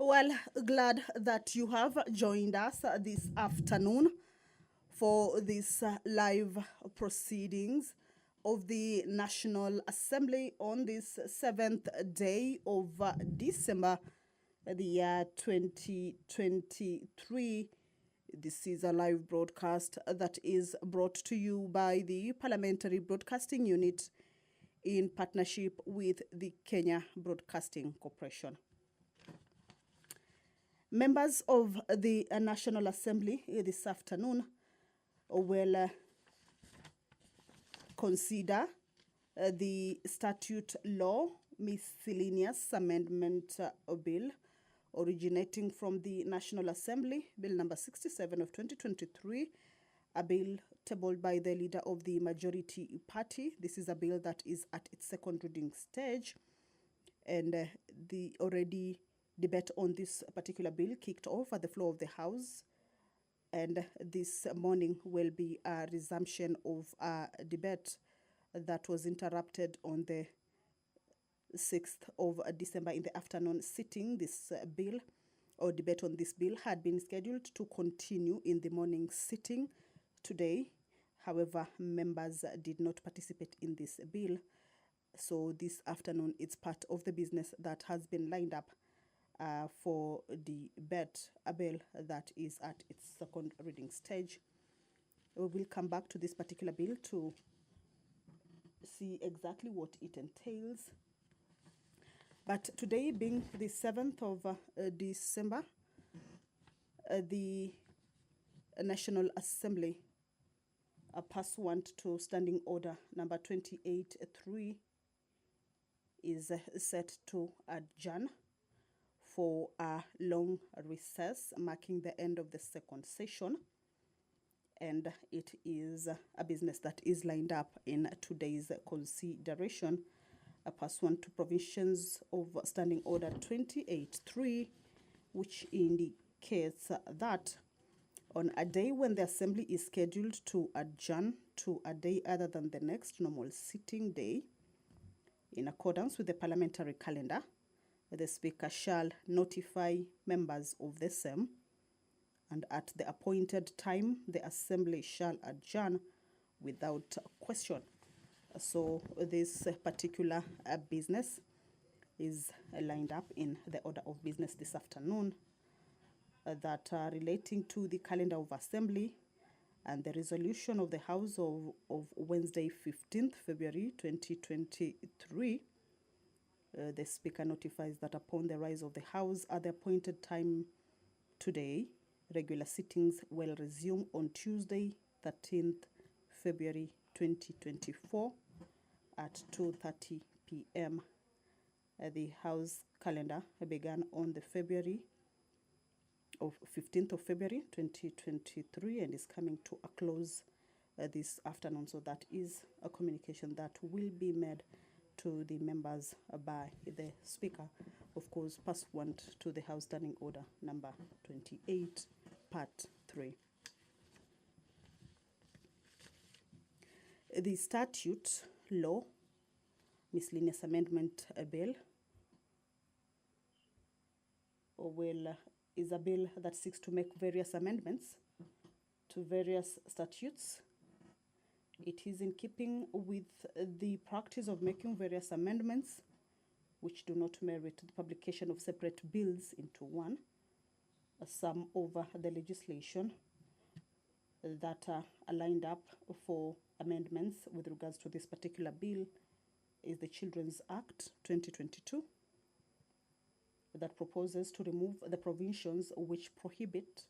Well, glad that you have joined us this afternoon for this live proceedings of the National Assembly on this 7th day of December, the year 2023. This is a live broadcast that is brought to you by the Parliamentary Broadcasting Unit in partnership with the Kenya Broadcasting Corporation. Members of the National Assembly this afternoon will consider the statute law miscellaneous amendment bill originating from the National Assembly, Bill number 67 of 2023, a bill tabled by the leader of the majority party. This is a bill that is at its second reading stage, and the already debate on this particular bill kicked off at the floor of the House, and this morning will be a resumption of a debate that was interrupted on the 6th of December in the afternoon sitting. This bill or debate on this bill had been scheduled to continue in the morning sitting today. However, members did not participate in this bill. So this afternoon, it's part of the business that has been lined up for the debate, a bill that is at its second reading stage. We will come back to this particular bill to see exactly what it entails. But today being the 7th of December, the National Assembly, pursuant to Standing Order number 28.3, is set to adjourn for a long recess, marking the end of the second session. And it is a business that is lined up in today's consideration, pursuant to provisions of Standing Order 28.3, which indicates that on a day when the Assembly is scheduled to adjourn to a day other than the next normal sitting day, in accordance with the parliamentary calendar, the Speaker shall notify members of the same, and at the appointed time, the Assembly shall adjourn without question. So this particular business is lined up in the order of business this afternoon that are relating to the calendar of Assembly and the resolution of the House of Wednesday, 15th February 2023. The Speaker notifies that upon the rise of the House at the appointed time today, regular sittings will resume on Tuesday, 13th February 2024 at 2:30 p.m. The House calendar began on the 15th of February 2023 and is coming to a close this afternoon. So that is a communication that will be made to the members by the Speaker, of course, pursuant to the House Standing Order number 28, Part 3. The statute law miscellaneous amendment bill is a bill that seeks to make various amendments to various statutes. It is in keeping with the practice of making various amendments which do not merit the publication of separate bills into one. Some of the legislation that are lined up for amendments with regards to this particular bill is the Children's Act 2022 that proposes to remove the provisions which prohibit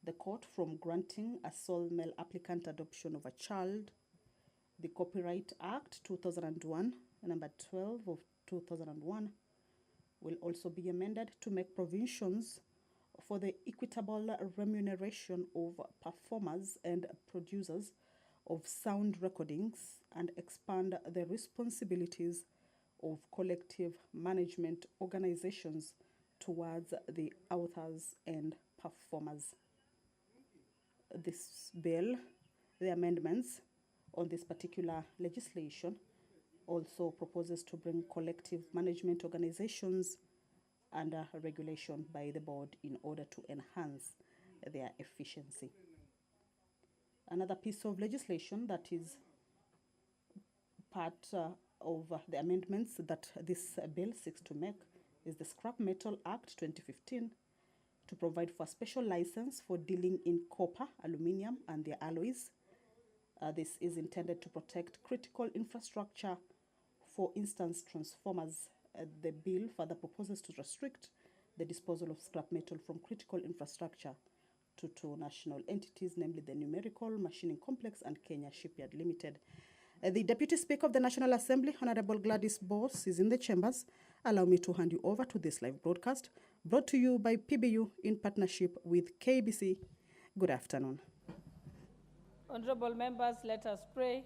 the court from granting a sole male applicant adoption of a child. The Copyright Act 2001, number 12 of 2001, will also be amended to make provisions for the equitable remuneration of performers and producers of sound recordings and expand the responsibilities of collective management organizations towards the authors and performers. This bill, the amendments on this particular legislation, also proposes to bring collective management organizations under regulation by the board in order to enhance their efficiency. Another piece of legislation that is part of the amendments that this bill seeks to make is the Scrap Metal Act 2015 to provide for a special license for dealing in copper, aluminium, and their alloys. This is intended to protect critical infrastructure, for instance, transformers. The bill further proposes to restrict the disposal of scrap metal from critical infrastructure to two national entities, namely the Numerical Machining Complex and Kenya Shipyard Limited. The Deputy Speaker of the National Assembly, Honorable Gladys Boss, is in the chambers. Allow me to hand you over to this live broadcast, brought to you by PBU in partnership with KBC. Good afternoon. Honorable members, let us pray.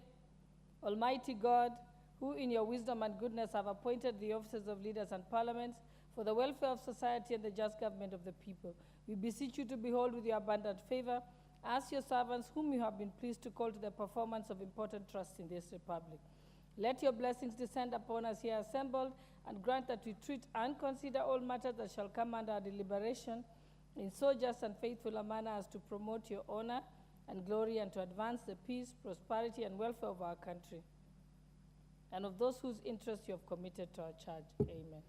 Almighty God, who in your wisdom and goodness have appointed the offices of leaders and parliaments for the welfare of society and the just government of the people, we beseech you to behold with your abundant favor as your servants whom you have been pleased to call to the performance of important trusts in this republic. Let your blessings descend upon us here assembled, and grant that we treat and consider all matters that shall come under our deliberation in so just and faithful a manner as to promote your honor and glory, and to advance the peace, prosperity, and welfare of our country, and of those whose interests you have committed to our charge. Amen.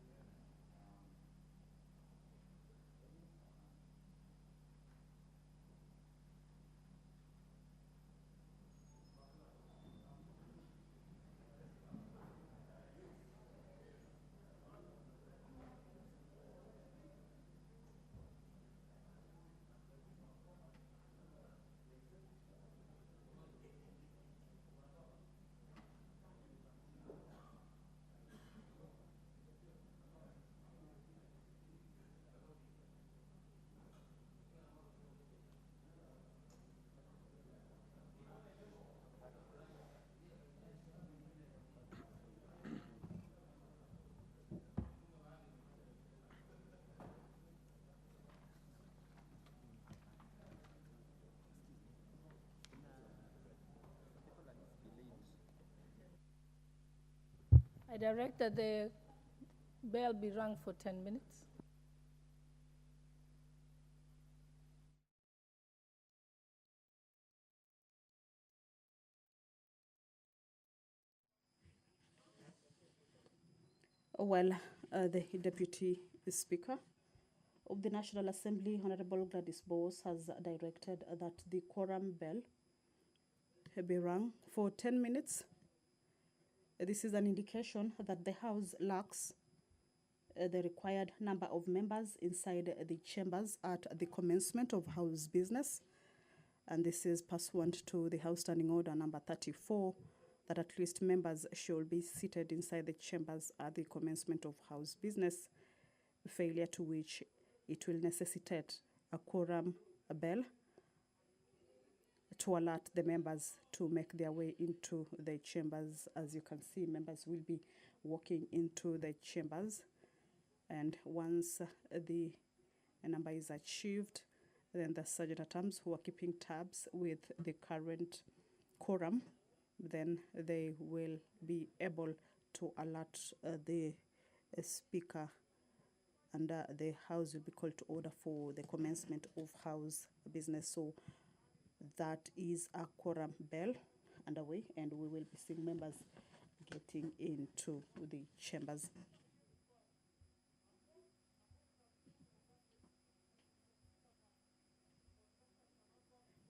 I direct that the bell be rung for 10 minutes. Well, the Deputy Speaker of the National Assembly, Honorable Gladys Boss, has directed that the quorum bell be rung for 10 minutes. This is an indication that the House lacks the required number of members inside the chambers at the commencement of House business. And this is pursuant to the House Standing Order number 34, that at least members should be seated inside the chambers at the commencement of House business, failure to which it will necessitate a quorum bell to alert the members to make their way into the chambers. As you can see, members will be walking into the chambers, and once the number is achieved, then the sergeant at arms who are keeping tabs with the current quorum, then they will be able to alert the speaker, and the House will be called to order for the commencement of House business. So that is a quorum bell underway, and we will be seeing members getting into the chambers.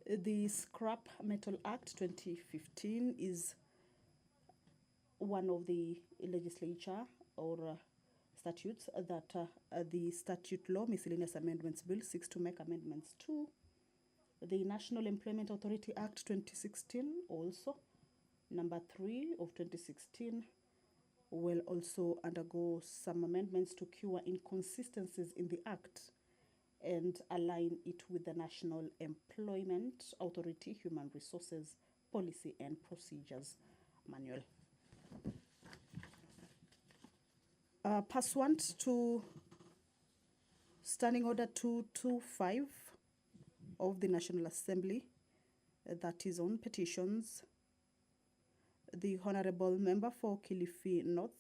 The Scrap Metal Act 2015 is one of the legislature or statutes that the Statute Law Miscellaneous Amendments Bill seeks to make amendments to. The National Employment Authority Act 2016, also number 3 of 2016, will also undergo some amendments to cure inconsistencies in the Act and align it with the National Employment Authority Human Resources Policy and Procedures Manual. Pursuant to Standing Order 225 of the National Assembly, that is on petitions, the Honorable Member for Kilifi North,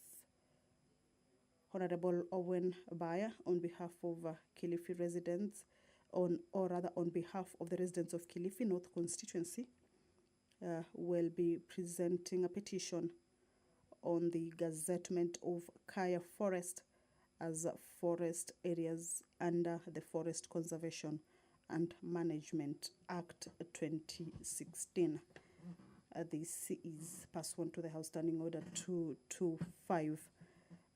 Honorable Owen Bayer on behalf of Kilifi residents, on behalf of the residents of Kilifi North constituency, will be presenting a petition on the gazettement of Kaya Forest as forest areas under the Forest Conservation and Management Act 2016. This is pursuant to the House Standing Order 225,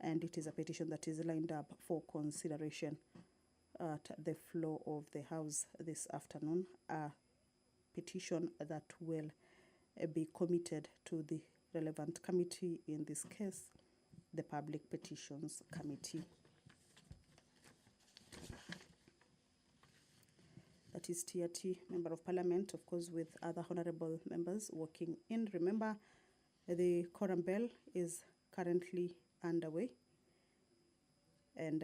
and it is a petition that is lined up for consideration at the floor of the House this afternoon. A petition that will be committed to the relevant committee, in this case, the Public Petitions Committee. That is Tier T, Member of Parliament, of course, with other honorable members working in. Remember, the quorum bell is currently underway, and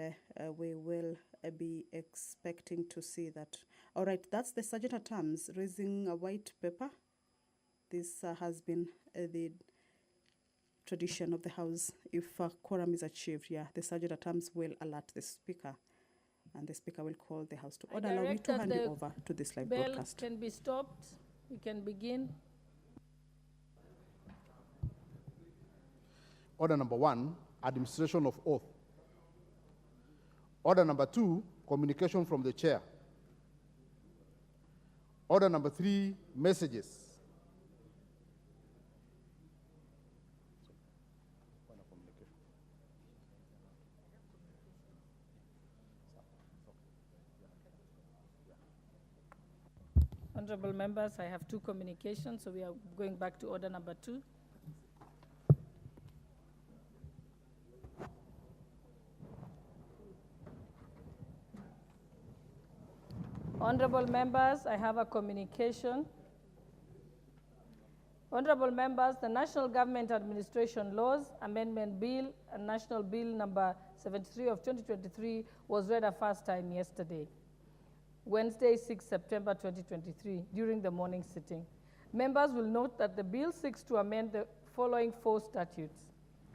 we will be expecting to see that. All right, that's the Sergeant at Arms raising a white paper. This has been the tradition of the House. If a quorum is achieved, the Sergeant at Arms will alert the Speaker, and the Speaker will call the House to order. Allow me to hand you over to this live broadcast. Bell can be stopped. We can begin. Order number 1, administration of oath. Order number 2, communication from the chair. Order number 3, messages. Honorable members, I have 2 communications, so we are going back to order number 2. Honorable members, I have a communication. Honorable members, the National Government Administration Laws Amendment Bill and National Bill number 73 of 2023 was read a first time yesterday, Wednesday, 6 September 2023, during the morning sitting. Members will note that the bill seeks to amend the following 4 statutes.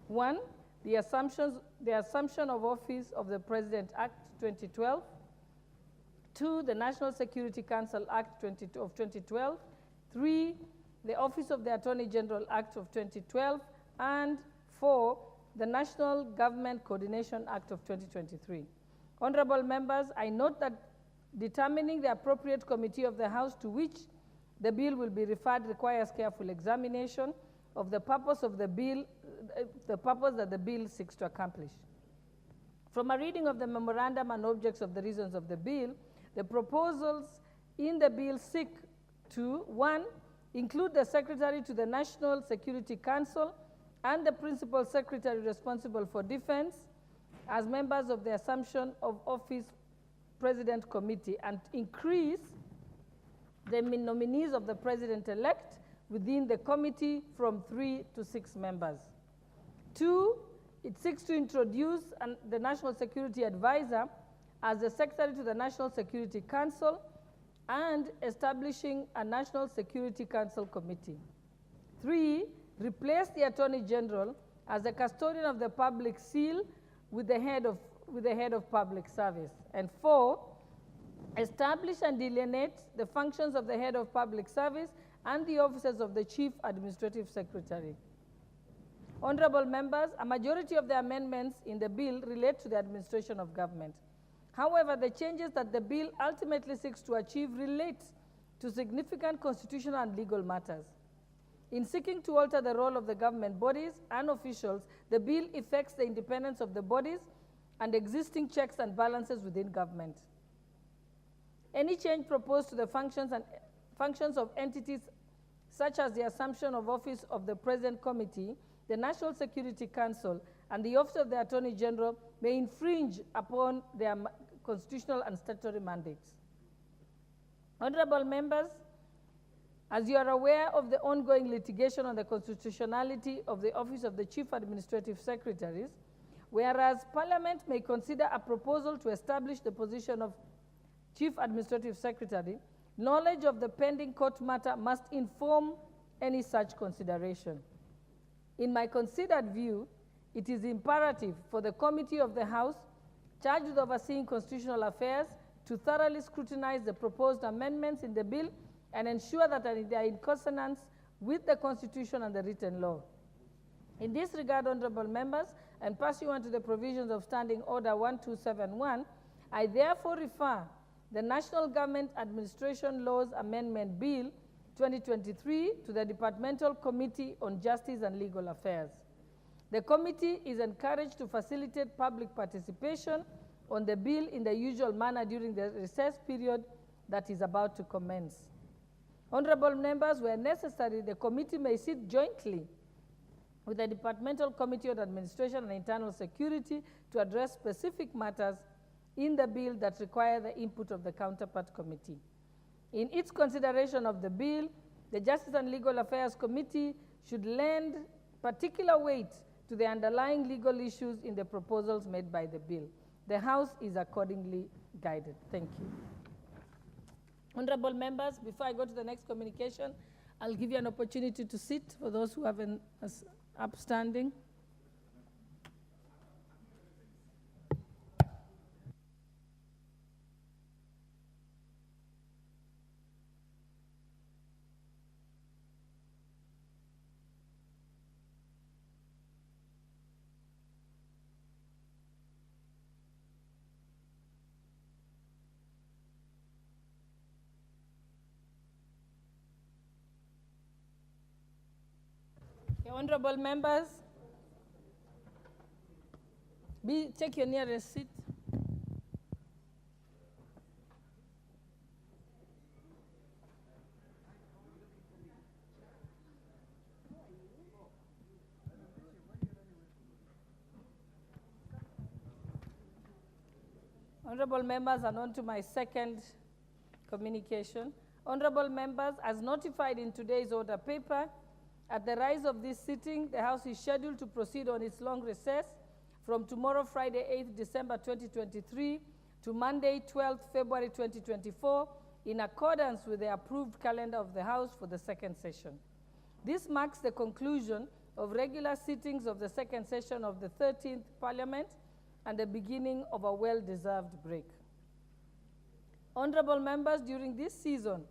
1, the Assumption of Office of the President Act 2012. 2, the National Security Council Act of 2012. 3, the Office of the Attorney General Act of 2012. And 4, the National Government Coordination Act of 2023. Honorable members, I note that determining the appropriate committee of the House to which the bill will be referred requires careful examination of the purpose of the bill, the purpose that the bill seeks to accomplish. From a reading of the memorandum and objects of the reasons of the bill, the proposals in the bill seek to, 1, include the Secretary to the National Security Council and the Principal Secretary responsible for defense as members of the Assumption of Office President Committee, and increase the nominees of the President-elect within the committee from 3 to 6 members. 2, it seeks to introduce the National Security Advisor as the Secretary to the National Security Council and establishing a National Security Council Committee. 3, replace the Attorney General as the custodian of the public seal with the head of public service. And 4, establish and delineate the functions of the head of public service and the offices of the Chief Administrative Secretary. Honorable members, a majority of the amendments in the bill relate to the administration of government. However, the changes that the bill ultimately seeks to achieve relate to significant constitutional and legal matters. In seeking to alter the role of the government bodies and officials, the bill affects the independence of the bodies and existing checks and balances within government. Any change proposed to the functions of entities such as the Assumption of Office of the President Committee, the National Security Council, and the Office of the Attorney General may infringe upon their constitutional and statutory mandates. Honorable members, as you are aware of the ongoing litigation on the constitutionality of the Office of the Chief Administrative Secretaries, whereas Parliament may consider a proposal to establish the position of Chief Administrative Secretary, knowledge of the pending court matter must inform any such consideration. In my considered view, it is imperative for the committee of the House charged with overseeing constitutional affairs to thoroughly scrutinize the proposed amendments in the bill and ensure that they are in consonance with the Constitution and the written law. In this regard, honorable members, and pursuant to the provisions of Standing Order 1271, I therefore refer the National Government Administration Laws Amendment Bill 2023 to the Departmental Committee on Justice and Legal Affairs. The committee is encouraged to facilitate public participation on the bill in the usual manner during the recess period that is about to commence. Honorable members, where necessary, the committee may sit jointly with the Departmental Committee on Administration and Internal Security to address specific matters in the bill that require the input of the counterpart committee. In its consideration of the bill, the Justice and Legal Affairs Committee should lend particular weight to the underlying legal issues in the proposals made by the bill. The House is accordingly guided. Thank you. Honorable members, before I go to the next communication, I'll give you an opportunity to sit for those who have an upstanding. Honorable members, take your nearest seat. Honorable members, and on to my second communication. Honorable members, as notified in today's order paper, at the rise of this sitting, the House is scheduled to proceed on its long recess from tomorrow, Friday, 8th December 2023, to Monday, 12th February 2024, in accordance with the approved calendar of the House for the second session. This marks the conclusion of regular sittings of the second session of the 13th Parliament and the beginning of a well-deserved break. Honorable members, during this season,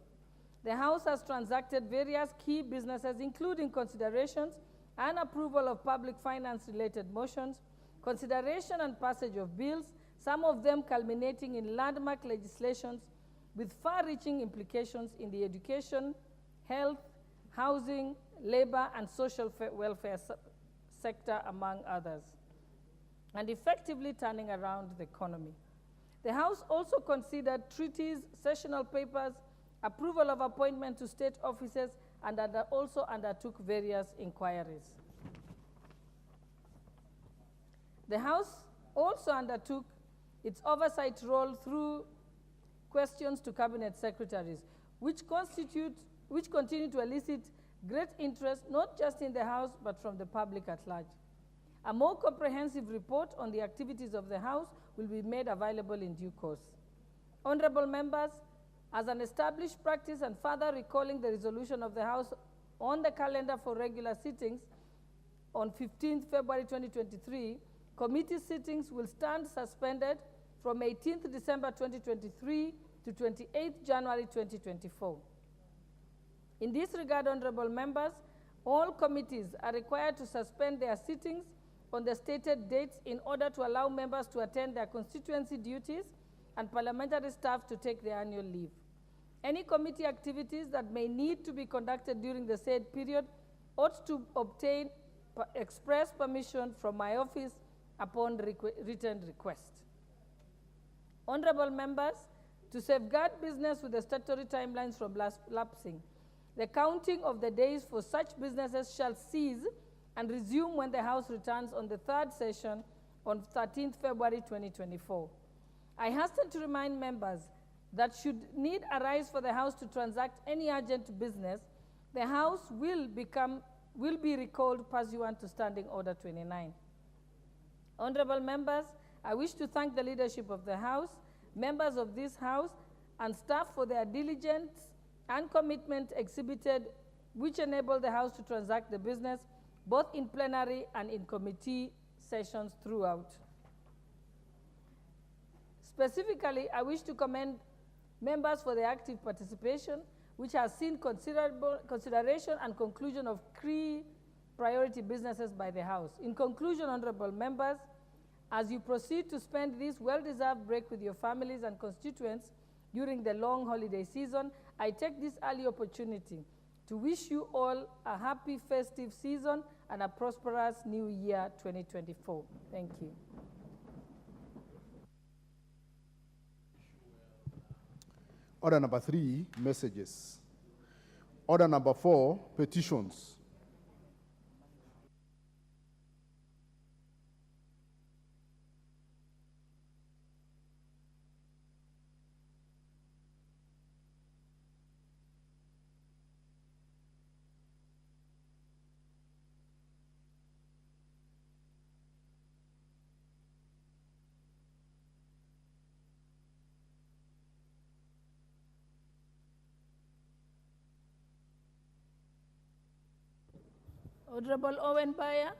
the House has transacted various key businesses, including considerations and approval of public finance-related motions, consideration and passage of bills, some of them culminating in landmark legislations with far-reaching implications in the education, health, housing, labor, and social welfare sector, among others, and effectively turning around the economy. The House also considered treaties, sessional papers, approval of appointment to state offices, and also undertook various inquiries. The House also undertook its oversight role through questions to cabinet secretaries, which continue to elicit great interest, not just in the House, but from the public at large. A more comprehensive report on the activities of the House will be made available in due course. Honorable members, as an established practice and further recalling the resolution of the House on the calendar for regular sittings on 15th February 2023, committee sittings will stand suspended from 18th December 2023 to 28th January 2024. In this regard, honorable members, all committees are required to suspend their sittings on the stated dates in order to allow members to attend their constituency duties and parliamentary staff to take their annual leave. Any committee activities that may need to be conducted during the said period ought to obtain express permission from my office upon written request. Honorable members, to safeguard business with the statutory timelines from lapsing, the counting of the days for such businesses shall cease and resume when the House returns on the third session on 13th February 2024. I hasten to remind members that should need arise for the House to transact any urgent business, the House will be recalled pursuant to Standing Order 29. Honorable members, I wish to thank the leadership of the House, members of this House, and staff for their diligence and commitment exhibited, which enable the House to transact the business both in plenary and in committee sessions throughout. Specifically, I wish to commend members for their active participation, which has seen considerable consideration and conclusion of key priority businesses by the House. In conclusion, honorable members, as you proceed to spend this well-deserved break with your families and constituents during the long holiday season, I take this early opportunity to wish you all a happy festive season and a prosperous new year 2024. Thank you. Order number 3, messages. Order number 4, petitions. Honorable Owen Bayer.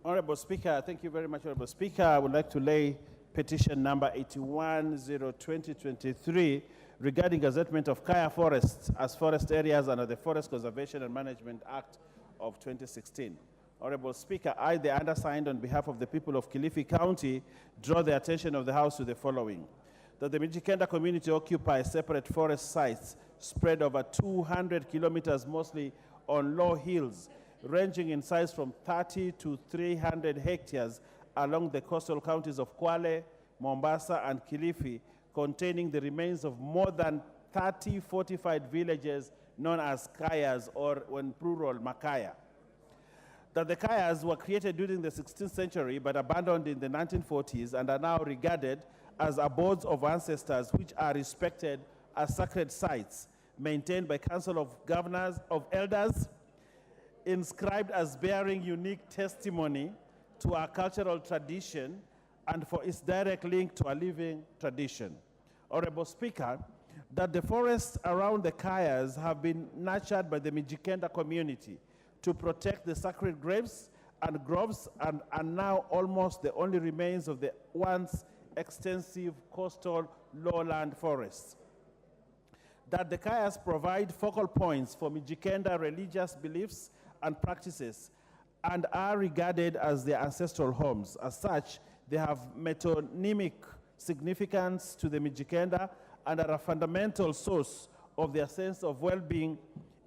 Honorable Speaker, thank you very much, Honorable Speaker. I would like to lay petition number 81/02023 regarding gazettement of Kaya forests as forest areas under the Forest Conservation and Management Act of 2016. Honorable Speaker, I, the undersigned, on behalf of the people of Kilifi County, draw the attention of the House to the following. That the Mijikenda community occupies separate forest sites spread over 200 kilometers, mostly on low hills, ranging in size from 30 to 300 hectares along the coastal counties of Kwale, Mombasa, and Kilifi, containing the remains of more than 30 fortified villages known as Kayas, or when plural, Makaya. That the Kayas were created during the 16th century but abandoned in the 1940s and are now regarded as abodes of ancestors, which are respected as sacred sites, maintained by Council of Governors of Elders, inscribed as bearing unique testimony to our cultural tradition and for its direct link to a living tradition. Honorable Speaker, that the forests around the Kayas have been nurtured by the Mijikenda community to protect the sacred graves and groves and are now almost the only remains of the once extensive coastal lowland forests. That the Kayas provide focal points for Mijikenda religious beliefs and practices and are regarded as their ancestral homes. As such, they have metonymic significance to the Mijikenda and are a fundamental source of their sense of well-being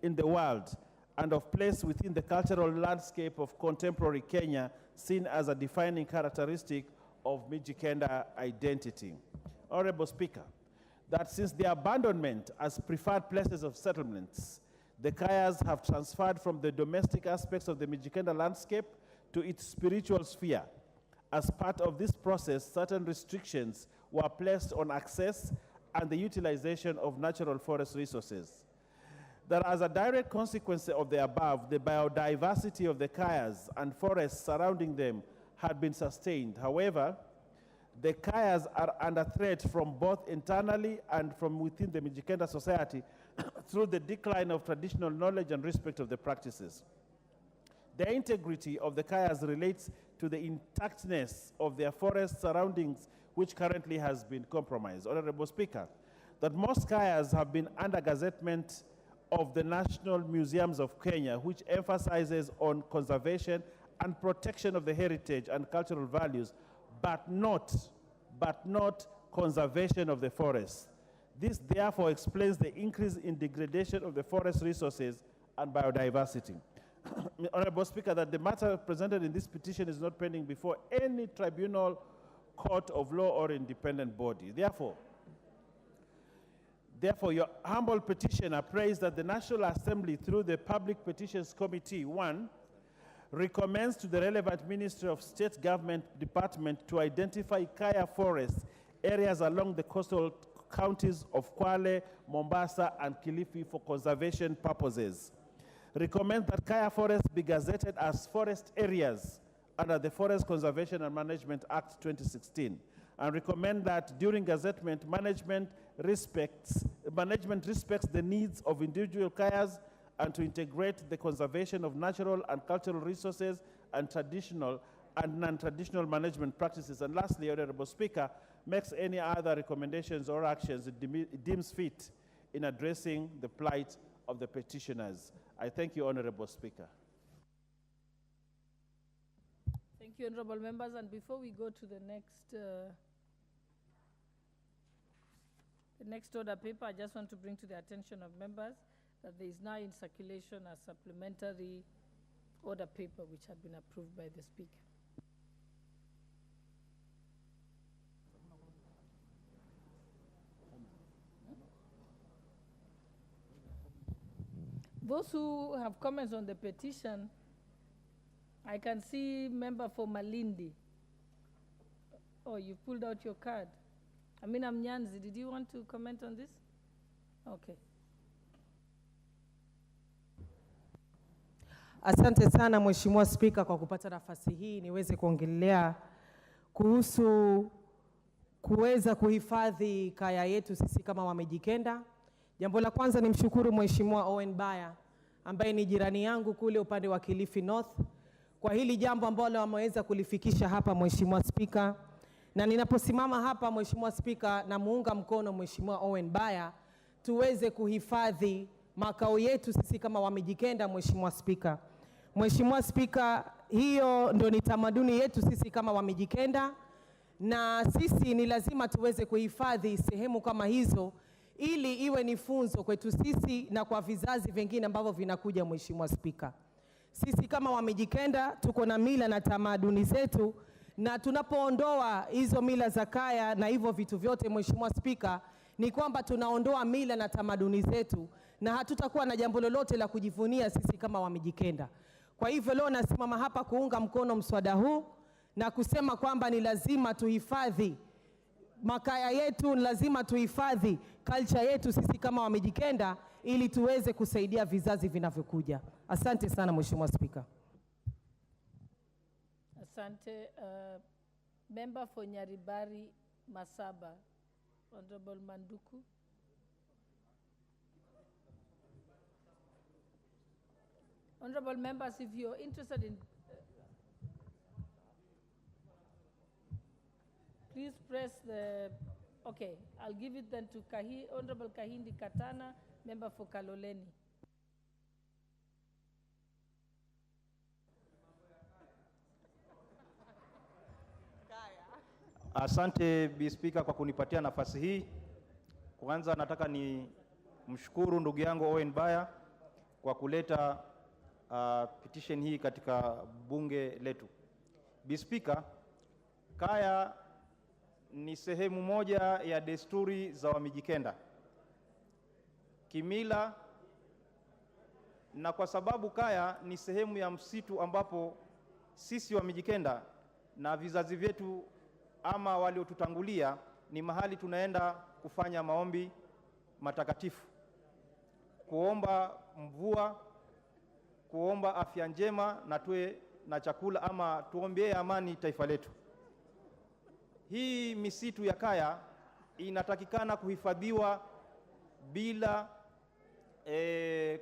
in the world and of place within the cultural landscape of contemporary Kenya, seen as a defining characteristic of Mijikenda identity. Honorable Speaker, that since their abandonment as preferred places of settlements, the Kayas have transferred from the domestic aspects of the Mijikenda landscape to its spiritual sphere. As part of this process, certain restrictions were placed on access and the utilization of natural forest resources. That as a direct consequence of the above, the biodiversity of the Kayas and forests surrounding them had been sustained. However, the Kayas are under threat from both internally and from within the Mijikenda society through the decline of traditional knowledge and respect of the practices. The integrity of the Kayas relates to the intactness of their forest surroundings, which currently has been compromised. Honorable Speaker, that most Kayas have been under gazettement of the National Museums of Kenya, which emphasizes on conservation and protection of the heritage and cultural values, but not conservation of the forest. This therefore explains the increase in degradation of the forest resources and biodiversity. Honorable Speaker, that the matter presented in this petition is not pending before any tribunal, court of law, or independent body. Therefore, your humble petitioner prays that the National Assembly, through the Public Petitions Committee, 1, recommends to the relevant Ministry of State Government Department to identify Kaya forests, areas along the coastal counties of Kwale, Mombasa, and Kilifi for conservation purposes. Recommend that Kaya forests be gazetted as forest areas under the Forest Conservation and Management Act 2016, and recommend that during gazettement, management respects the needs of individual Kayas and to integrate the conservation of natural and cultural resources and traditional and non-traditional management practices. And lastly, Honorable Speaker, makes any other recommendations or actions it deems fit in addressing the plight of the petitioners. I thank you, Honorable Speaker. Thank you, honorable members. And before we go to the next order paper, I just want to bring to the attention of members that there is now in circulation a supplementary order paper which had been approved by the Speaker. Those who have comments on the petition, I can see member for Malindi. Oh, you pulled out your card. Amina Mnyanzi, did you want to comment on this? Okay. Asante sana Mheshimiwa Spika kwa kupata nafasi hii niweze kuongelea kuhusu kuweza kuhifadhi kaya yetu sisi kama Wamijikenda. Jambo la kwanza ni mshukuru Mheshimiwa Owen Baya ambaye ni jirani yangu kule upande wa Kilifi North kwa hili jambo ambalo wameweza kulifikisha hapa Mheshimiwa Spika. Na ninaposimama hapa Mheshimiwa Spika na muunga mkono Mheshimiwa Owen Baya tuweze kuhifadhi makao yetu sisi kama Wamijikenda Mheshimiwa Spika. Mheshimiwa Spika, hiyo ndio ni tamaduni yetu sisi kama Wamijikenda na sisi ni lazima tuweze kuhifadhi sehemu kama hizo ili iwe ni funzo kwetu sisi na kwa vizazi vingine ambavyo vinakuja Mheshimiwa Spika. Sisi kama Wamijikenda tuko na mila na tamaduni zetu na tunapoondoa hizo mila za kaya na hivyo vitu vyote Mheshimiwa Spika ni kwamba tunaondoa mila na tamaduni zetu na hatutakuwa na jambo lolote la kujivunia sisi kama Wamijikenda. Kwa hivyo leo nasimama hapa kuunga mkono mswada huu na kusema kwamba ni lazima tuhifadhi makaya yetu, ni lazima tuhifadhi culture yetu sisi kama Wamijikenda ili tuweze kusaidia vizazi vinavyokuja. Asante sana Mheshimiwa Spika. Asante. Member for Nyaribari Masaba, Honorable Manduku. Honorable members, if you're interested in, please press the, okay, I'll give it then to Honorable Kahindi Katana, member for Kaloleni. Asante Bi Speaker kwa kunipatia nafasi hii. Kwanza nataka ni mshukuru ndugu yangu Owen Baya kwa kuleta petition hii katika bunge letu. Bi Speaker, kaya ni sehemu moja ya desturi za Wamijikenda kimila, na kwa sababu kaya ni sehemu ya msitu ambapo sisi Wamijikenda na vizazi vyetu ama waliotutangulia ni mahali tunaenda kufanya maombi matakatifu, kuomba mvua, kuomba afya njema na tuwe na chakula ama tuombee amani taifa letu. Hii misitu ya kaya inatakikana kuhifadhiwa bila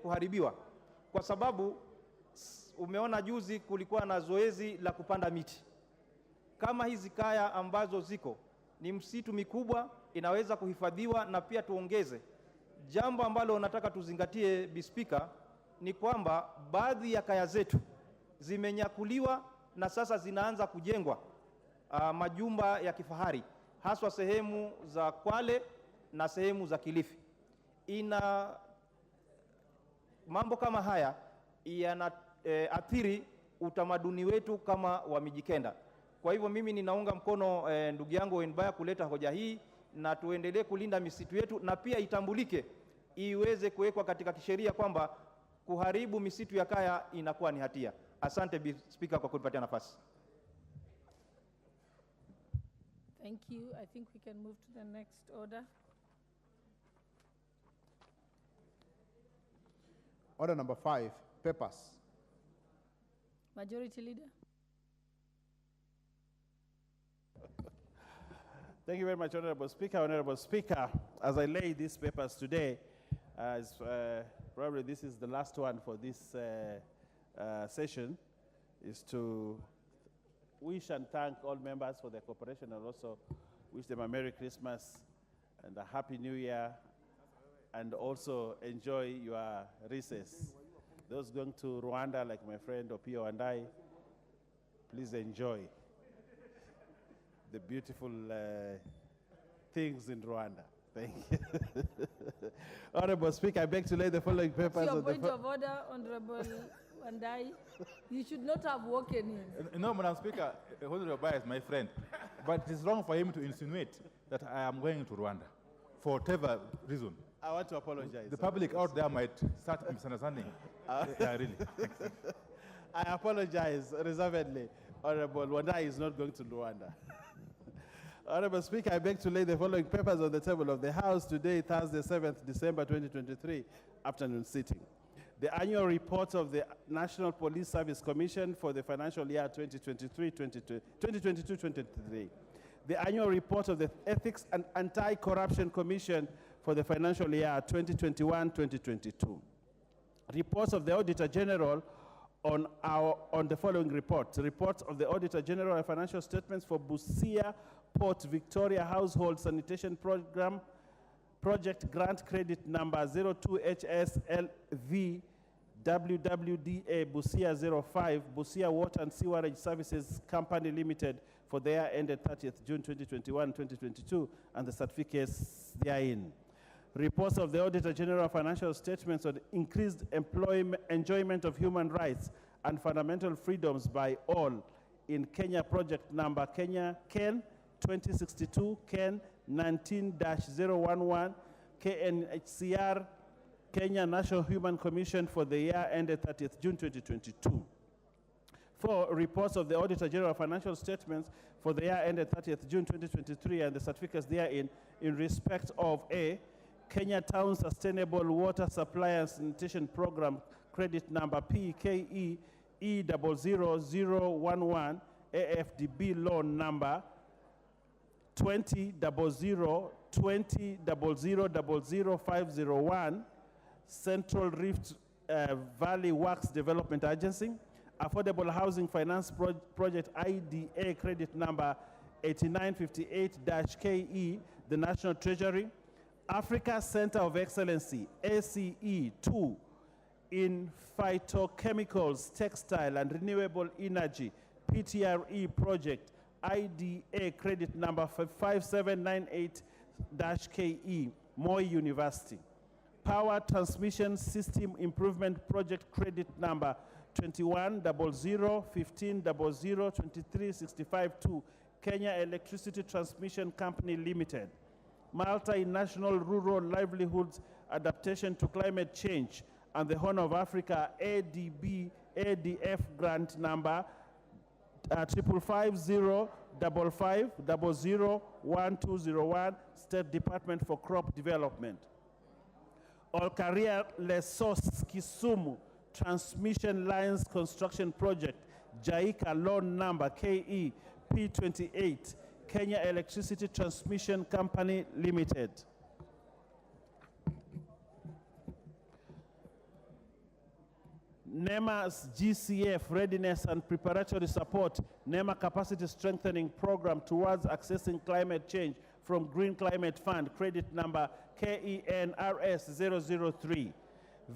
kuharibiwa, kwa sababu umeona juzi kulikuwa na zoezi la kupanda miti. Kama hizi kaya ambazo ziko ni msitu mikubwa inaweza kuhifadhiwa, na pia tuongeze jambo ambalo nataka tuzingatie Bi Speaker, ni kwamba baadhi ya kaya zetu zimenyakuliwa na sasa zinaanza kujengwa majumba ya kifahari, haswa sehemu za Kwale na sehemu za Kilifi. Mambo kama haya yanaathiri utamaduni wetu kama Wamijikenda. Kwa hivyo mimi ninaunga mkono ndugu yangu Owen Baya kuleta hoja hii, na tuendelee kulinda misitu yetu, na pia itambulike, iweze kuwekwa katika kisheria kwamba kuharibu misitu ya kaya inakuwa ni hatia. Asante Bi Speaker kwa kunipatia nafasi. Thank you. I think we can move to the next order. Order number 5, papers. Majority Leader. Thank you very much, Honorable Speaker. Honorable Speaker, as I lay these papers today, as probably this is the last one for this session, is to wish and thank all members for their cooperation, and also wish them a Merry Christmas and a Happy New Year, and also enjoy your recess. Those going to Rwanda, like my friend Opio and I, please enjoy the beautiful things in Rwanda. Thank you. Honorable Speaker, I beg to lay the following papers Your on the point of order, Honorable Wandai. You should not have walked in. No, Madam Speaker, Honorable Obai is my friend. But it is wrong for him to insinuate that I am going to Rwanda for whatever reason. I want to apologize. The public out there might start misunderstanding. Yeah, really. I apologize reservedly. Honorable Wandai is not going to Rwanda. Honorable Speaker, I beg to lay the following papers on the table of the House today, Thursday, 7th December 2023, afternoon sitting. The annual report of the National Police Service Commission for the financial year 2022-2023. The annual report of the Ethics and Anti-Corruption Commission for the financial year 2021-2022. Reports of the Auditor General on the following reports. Reports of the Auditor General of Financial Statements for Busia Port Victoria Household Sanitation Program Project Grant Credit Number 02HSLV WWDA Busia 05 Busia Water and Sewerage Services Company Limited for the year ended 30th June 2021-2022 and the certificates therein. Reports of the Auditor General of Financial Statements on increased enjoyment of human rights and fundamental freedoms by all in Kenya Project Number Kenya KEN 2062 KEN 19-011 KNHCR Kenya National Human Commission for the year ended 30th June 2022. 4. Reports of the Auditor General of Financial Statements for the year ended 30th June 2023 and the certificates therein in respect of A. Kenya Town Sustainable Water Supply and Sanitation Program Credit Number PKE E00011 AFDB Loan Number 2000000501 Central Rift Valley Works Development Agency, Affordable Housing Finance Project IDA Credit Number 8958-KE, the National Treasury, Africa Center of Excellency, ACE 2, in Phytochemicals, Textile and Renewable Energy, PTRE Project, IDA Credit Number 5798-KE, Moi University. Power Transmission System Improvement Project Credit Number 210015002365-2, Kenya Electricity Transmission Company Limited. Multinational Rural Livelihoods Adaptation to Climate Change and the Horn of Africa ADF Grant Number 55055001201 State Department for Crop Development. All Career Lesos Kisumu Transmission Lines Construction Project JAICA Loan Number KE P28 Kenya Electricity Transmission Company Limited. NEMA's GCF Readiness and Preparatory Support, NEMA Capacity Strengthening Program towards accessing climate change from Green Climate Fund, credit number KENRS 003.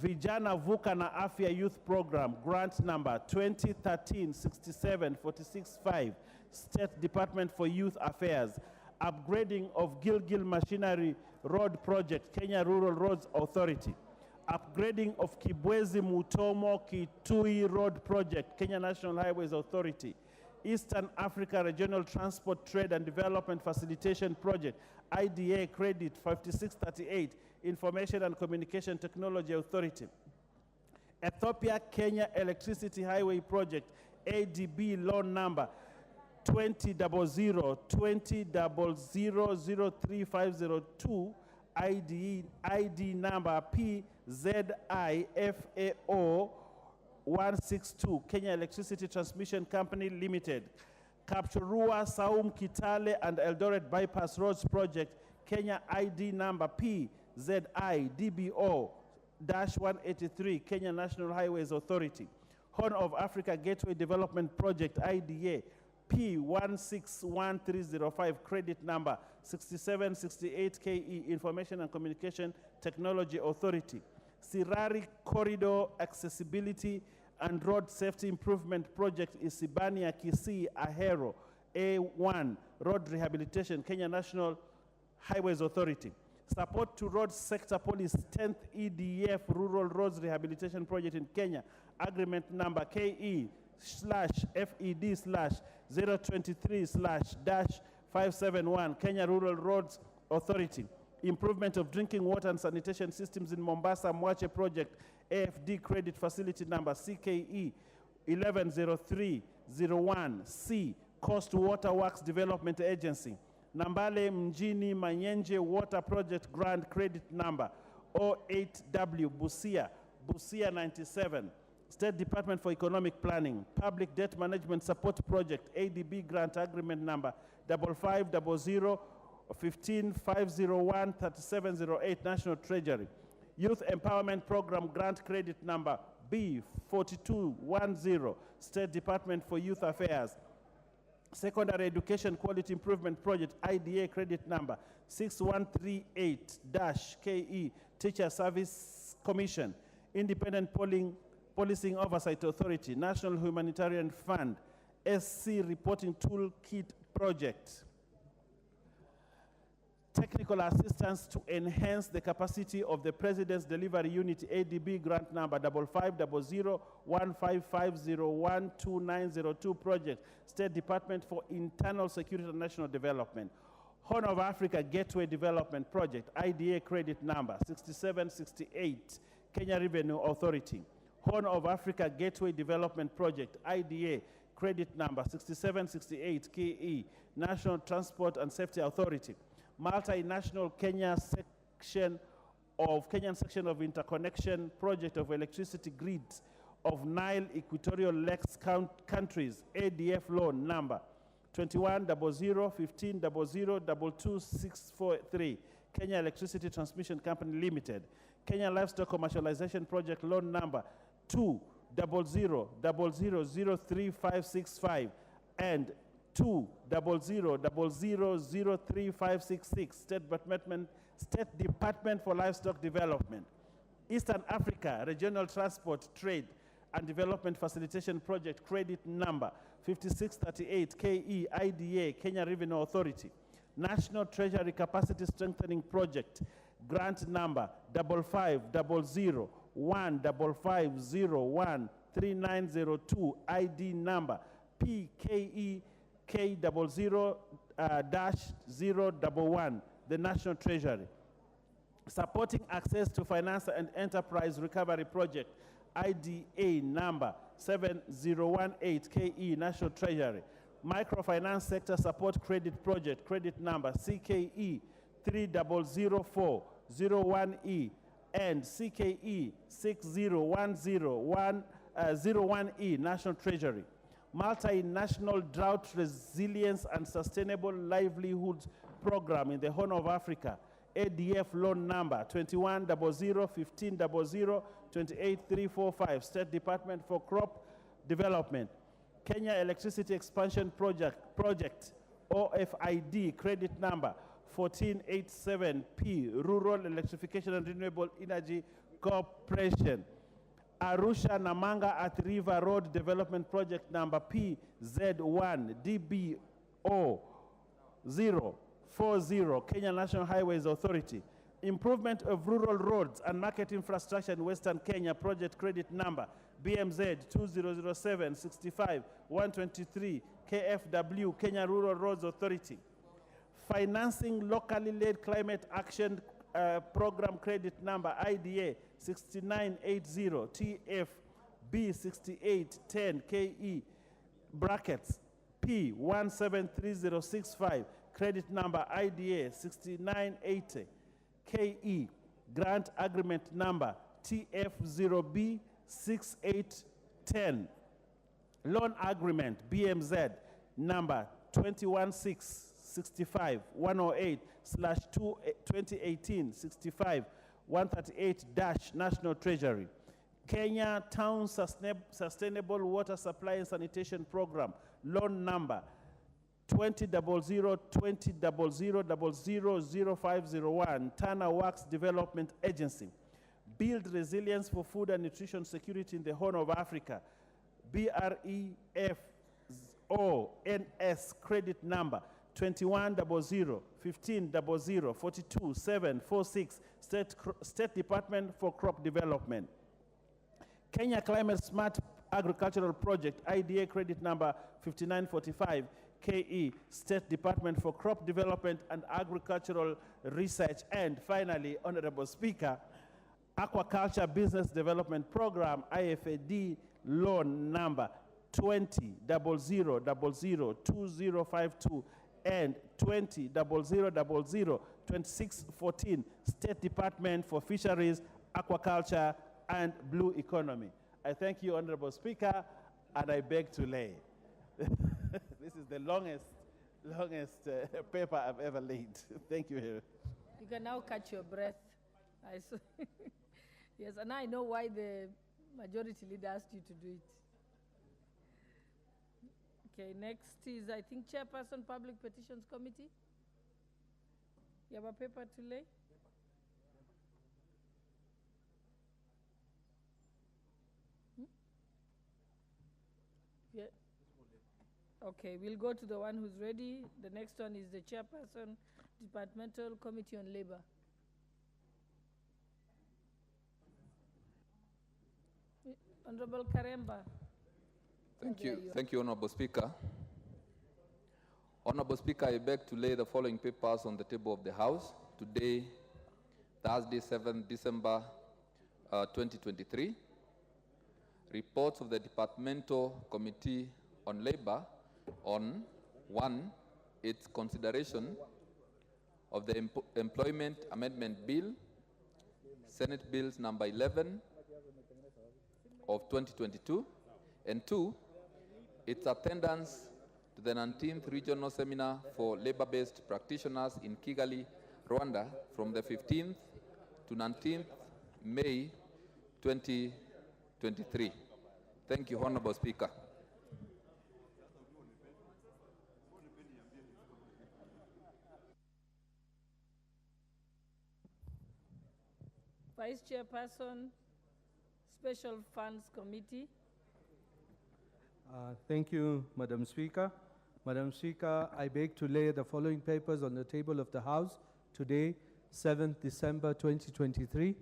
Vijana Vuka na Afya Youth Program, grant number 2013-67-46-5, State Department for Youth Affairs. Upgrading of Gilgil Machinery Road Project, Kenya Rural Roads Authority. Upgrading of Kibwezi Mutomo Kitui Road Project, Kenya National Highways Authority. Eastern Africa Regional Transport Trade and Development Facilitation Project, IDA Credit 5638, Information and Communication Technology Authority. Ethiopia Kenya Electricity Highway Project, ADB Loan Number 2000003502, ID number PZIFAO 162, Kenya Electricity Transmission Company Limited. Kapchorua, Saum, Kitale, and Eldoret Bypass Roads Project, Kenya ID number PZIDBO 183, Kenya National Highways Authority. Horn of Africa Gateway Development Project, IDA, P161305, credit number 6768 KE, Information and Communication Technology Authority. Sirari Corridor Accessibility and Road Safety Improvement Project, Isibania Kisii Ahero, A1, Road Rehabilitation, Kenya National Highways Authority. Support to Road Sector Police 10th EDF Rural Roads Rehabilitation Project in Kenya, agreement number KE/FED/023/571, Kenya Rural Roads Authority. Improvement of drinking water and sanitation systems in Mombasa Mwache Project, AFD credit facility number CKE 110301C, Coast Water Works Development Agency. Nambale Mjini Manyenje Water Project Grant credit number 08W Busia 97. State Department for Economic Planning, Public Debt Management Support Project, ADB grant agreement number 5500-15-501-3708, National Treasury. Youth Empowerment Program grant credit number B4210, State Department for Youth Affairs. Secondary Education Quality Improvement Project, IDA credit number 6138-KE, Teacher Service Commission. Independent Policing Oversight Authority, National Humanitarian Fund, SC Reporting Toolkit Project. Technical assistance to enhance the capacity of the President's Delivery Unit, ADB grant number 5500-155012902 project, State Department for Internal Security and National Development. Horn of Africa Gateway Development Project, IDA credit number 6768, Kenya Revenue Authority. Horn of Africa Gateway Development Project, IDA credit number 6768, KE, National Transport and Safety Authority. Multinational Kenyan section of Interconnection Project of Electricity Grids of Nile Equatorial Lakes countries, ADF loan number 2100-1500-22643, Kenya Electricity Transmission Company Limited. Kenya Livestock Commercialization Project loan number 200-000365 and 200-00036566, State Department for Livestock Development. Eastern Africa Regional Transport, Trade and Development Facilitation Project, credit number 5638, KE, IDA, Kenya Revenue Authority. National Treasury Capacity Strengthening Project, grant number 5501-5501-3902, ID number PKE K00-011, the National Treasury. Supporting access to finance and enterprise recovery project, IDA number 7018, KE, National Treasury. Microfinance sector support credit project, credit number CKE 300401E and CKE 6010101E, National Treasury. Multinational Drought Resilience and Sustainable Livelihoods Program in the Horn of Africa, ADF loan number 2100-1500-28345, State Department for Crop Development. Kenya Electricity Expansion Project, OFID, credit number 1487P, Rural Electrification and Renewable Energy Corporation. Arusha Namanga at River Road Development Project number PZ1DBO040, Kenya National Highways Authority. Improvement of rural roads and market infrastructure in Western Kenya project, credit number BMZ 2007-65-123, KFW, Kenya Rural Roads Authority. Financing locally led climate action program, credit number IDA 6980 TFB 6810 KE brackets P173065, credit number IDA 6980 KE, grant agreement number TF0B 6810, loan agreement BMZ number 21665-108/2018-65 138-National Treasury. Kenya Town Sustainable Water Supply and Sanitation Program, loan number 20002000000501, Tana Works Development Agency. Build resilience for food and nutrition security in the Horn of Africa, BREFONS credit number 21001500427746, State Department for Crop Development. Kenya Climate Smart Agricultural Project, IDA credit number 5945, KE, State Department for Crop Development and Agricultural Research. And finally, Honorable Speaker, Aquaculture Business Development Program, IFAD, loan number 2000002052 and 2000002614, State Department for Fisheries, Aquaculture, and Blue Economy. I thank you, Honorable Speaker, and I beg to lay. This is the longest paper I've ever laid. Thank you. You can now catch your breath. I saw yes, and I know why the majority leader asked you to do it. Okay, next is, I think, Chairperson, Public Petitions Committee. You have a paper to lay? Yeah. Okay, we'll go to the one who's ready. The next one is the Chairperson, Departmental Committee on Labor. Honorable Karemba. Thank you, Honorable Speaker. Honorable Speaker, I beg to lay the following papers on the table of the House today, Thursday, 7th December 2023. Reports of the Departmental Committee on Labor on 1, its consideration of the Employment Amendment Bill, Senate Bills number 11 of 2022, and 2, its attendance to the 19th Regional Seminar for Labor-Based Practitioners in Kigali, Rwanda, from the 15th to 19th May 2023. Thank you, Honorable Speaker. Vice Chairperson, Special Funds Committee. Thank you, Madam Speaker. Madam Speaker, I beg to lay the following papers on the table of the House today, 7th December 2023.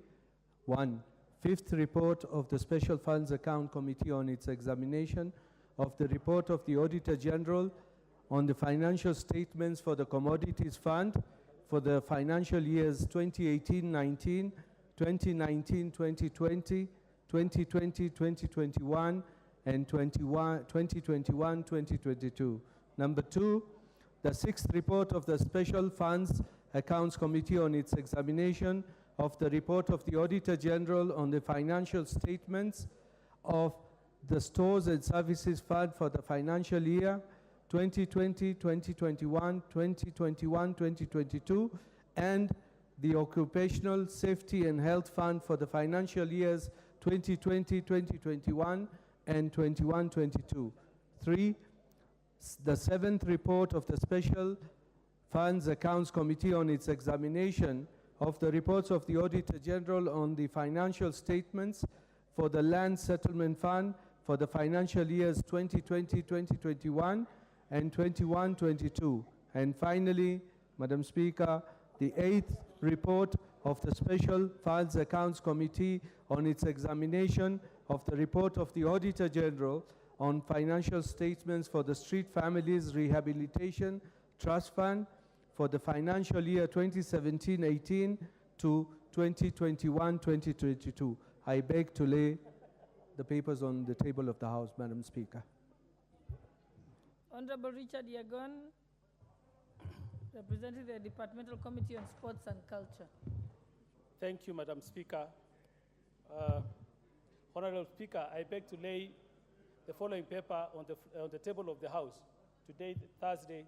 1. Fifth report of the Special Funds Account Committee on its examination of the report of the Auditor General on the financial statements for the Commodities Fund for the financial years 2018-19, 2019-2020, 2020-2021, and 2021-2022. Number 2, the sixth report of the Special Funds Accounts Committee on its examination of the report of the Auditor General on the financial statements of the Stores and Services Fund for the financial year 2020, 2021, 2021, 2022, and the Occupational Safety and Health Fund for the financial years 2020, 2021, and 21-22. 3, the seventh report of the Special Funds Accounts Committee on its examination of the reports of the Auditor General on the financial statements for the Land Settlement Fund for the financial years 2020, 2021, and 21-22. And finally, Madam Speaker, the eighth report of the Special Funds Accounts Committee on its examination of the report of the Auditor General on financial statements for the Street Families Rehabilitation Trust Fund for the financial year 2017-18 to 2021-2022. I beg to lay the papers on the table of the House, Madam Speaker. Honorable Richard Yagon, representing the Departmental Committee on Sports and Culture. Thank you, Madam Speaker. Honorable Speaker, I beg to lay the following paper on the table of the House today, Thursday,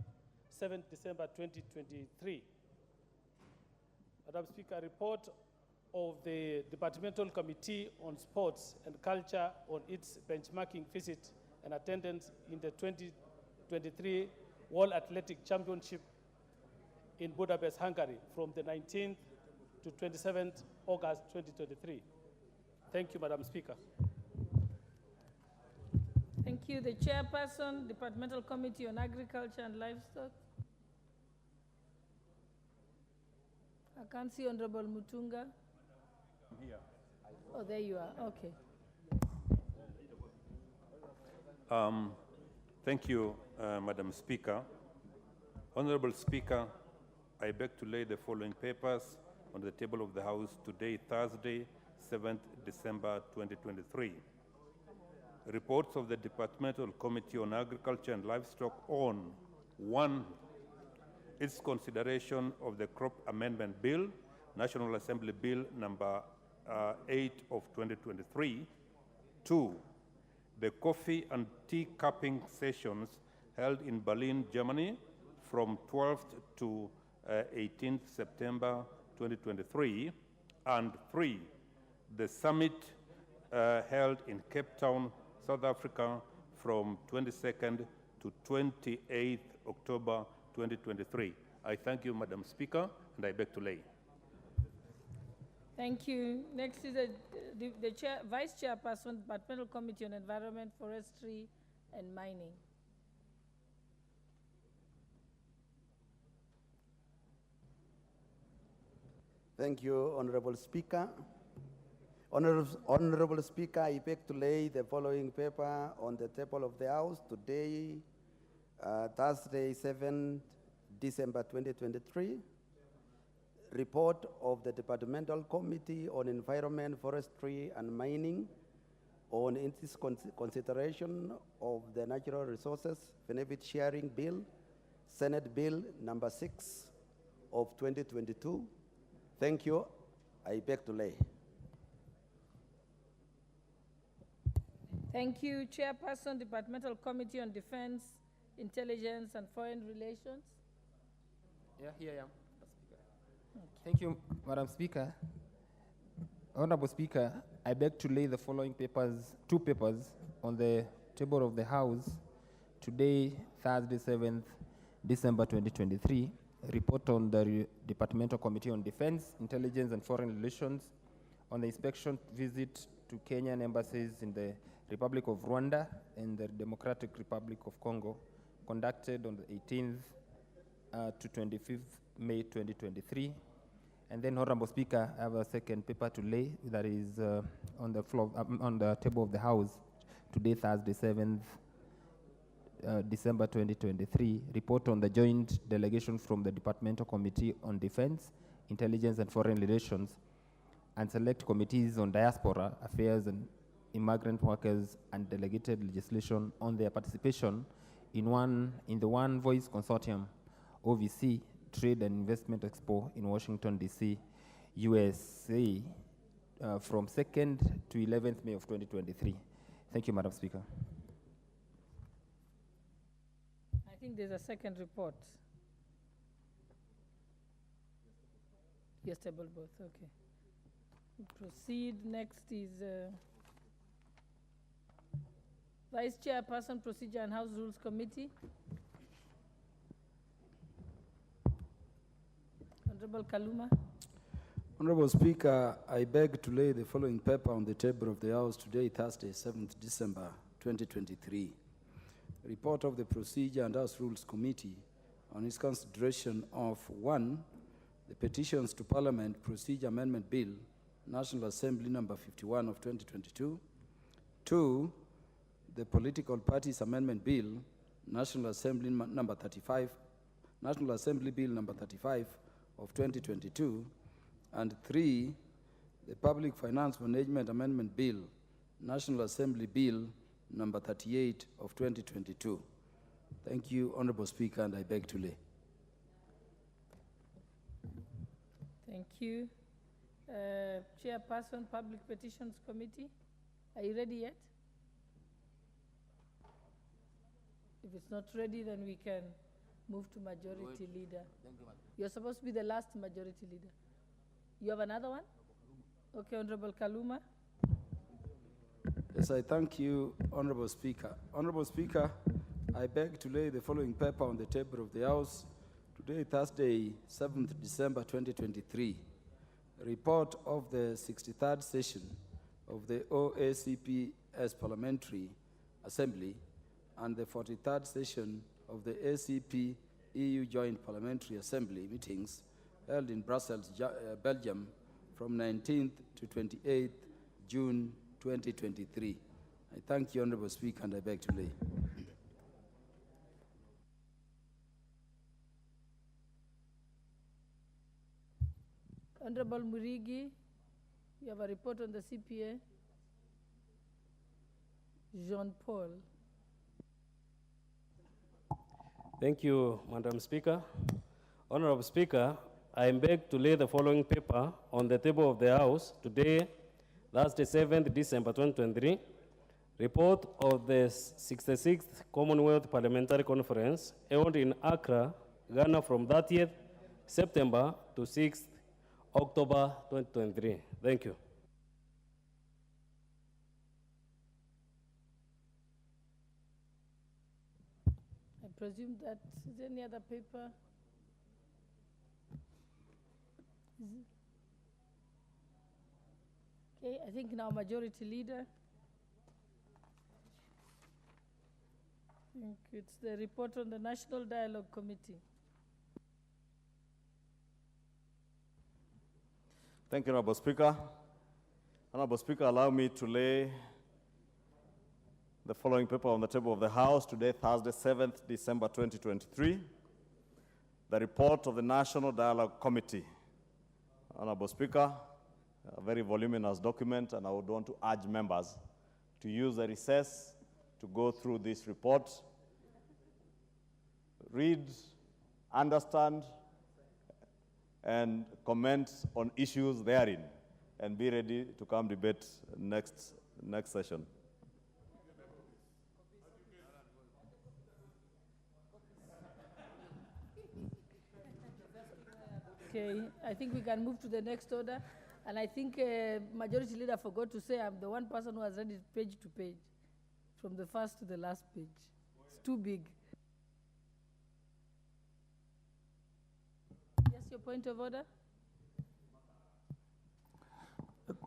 7th December 2023. Madam Speaker, report of the Departmental Committee on Sports and Culture on its benchmarking visit and attendance in the 2023 World Athletic Championship in Budapest, Hungary, from the 19th to 27th August 2023. Thank you, Madam Speaker. Thank you. The Chairperson, Departmental Committee on Agriculture and Livestock. I can't see Honorable Mutunga. I'm here. Oh, there you are. Okay. Thank you, Madam Speaker. Honorable Speaker, I beg to lay the following papers on the table of the House today, Thursday, 7th December 2023. Reports of the Departmental Committee on Agriculture and Livestock on 1. Its consideration of the Crop Amendment Bill, National Assembly Bill number 8 of 2023. 2. The coffee and tea cupping sessions held in Berlin, Germany from 12th to 18th September 2023. And 3. The summit held in Cape Town, South Africa from 22nd to 28th October 2023. I thank you, Madam Speaker, and I beg to lay. Thank you. Next is the Vice Chairperson, Departmental Committee on Environment, Forestry, and Mining. Thank you, Honorable Speaker. Honorable Speaker, I beg to lay the following paper on the table of the House today, Thursday, 7 December 2023. Report of the Departmental Committee on Environment, Forestry, and Mining on its consideration of the Natural Resources Benefit Sharing Bill, Senate Bill number 6 of 2022. Thank you. I beg to lay. Thank you. Chairperson, Departmental Committee on Defense, Intelligence, and Foreign Relations. Yeah, here I am. Thank you, Madam Speaker. Honorable Speaker, I beg to lay the following papers, two papers, on the table of the House today, Thursday, 7th December 2023. Report on the Departmental Committee on Defense, Intelligence, and Foreign Relations on the inspection visit to Kenyan embassies in the Republic of Rwanda and the Democratic Republic of Congo, conducted on the 18th to 25th May 2023. And then, Honorable Speaker, I have a second paper to lay that is on the floor, on the table of the House today, Thursday, 7th December 2023. Report on the joint delegation from the Departmental Committee on Defense, Intelligence, and Foreign Relations, and select committees on diaspora affairs and immigrant workers and delegated legislation on their participation in the One Voice Consortium, OVC, Trade and Investment Expo in Washington, D.C., USA, from 2nd to 11th May of 2023. Thank you, Madam Speaker. I think there's a second report. Yes, table both, okay. We proceed. Next is Vice Chairperson, Procedure and House Rules Committee. Honorable Kaluma. Honorable Speaker, I beg to lay the following paper on the table of the House today, Thursday, 7th December 2023. Report of the Procedure and House Rules Committee on its consideration of 1. The Petitions to Parliament Procedure Amendment Bill, National Assembly number 51 of 2022. 2. The Political Parties Amendment Bill, National Assembly number 35, National Assembly Bill number 35 of 2022. And 3. The Public Finance Management Amendment Bill, National Assembly Bill number 38 of 2022. Thank you, Honorable Speaker, and I beg to lay. Thank you. Chairperson, Public Petitions Committee. Are you ready yet? If it's not ready, then we can move to Majority Leader. Thank you, Madam. You're supposed to be the last Majority Leader. You have another one? Okay, Honorable Kaluma. Yes, I thank you, Honorable Speaker. Honorable Speaker, I beg to lay the following paper on the table of the House today, Thursday, 7th December 2023. Report of the 63rd session of the OACPS Parliamentary Assembly and the 43rd session of the ACP EU Joint Parliamentary Assembly meetings held in Brussels, Belgium from 19th to 28th June 2023. I thank you, Honorable Speaker, and I beg to lay. Honorable Murigi, you have a report on the CPA. Jean-Paul. Thank you, Madam Speaker. Honorable Speaker, I beg to lay the following paper on the table of the House today, Thursday, 7th December 2023. Report of the 66th Commonwealth Parliamentary Conference held in Accra, Ghana from 30th September to 6th October 2023. Thank you. I presume that, is there any other paper? Okay, I think now Majority Leader. I think it's the report on the National Dialogue Committee. Thank you, Honorable Speaker. Honorable Speaker, allow me to lay the following paper on the table of the House today, Thursday, 7th December 2023. The report of the National Dialogue Committee. Honorable Speaker, a very voluminous document, and I would want to urge members to use the recess to go through this report, read, understand, and comment on issues therein, and be ready to come debate next session. Okay, I think we can move to the next order. And I think Majority Leader forgot to say I'm the one person who has read it page to page, from the first to the last page. It's too big. Yes, your point of order?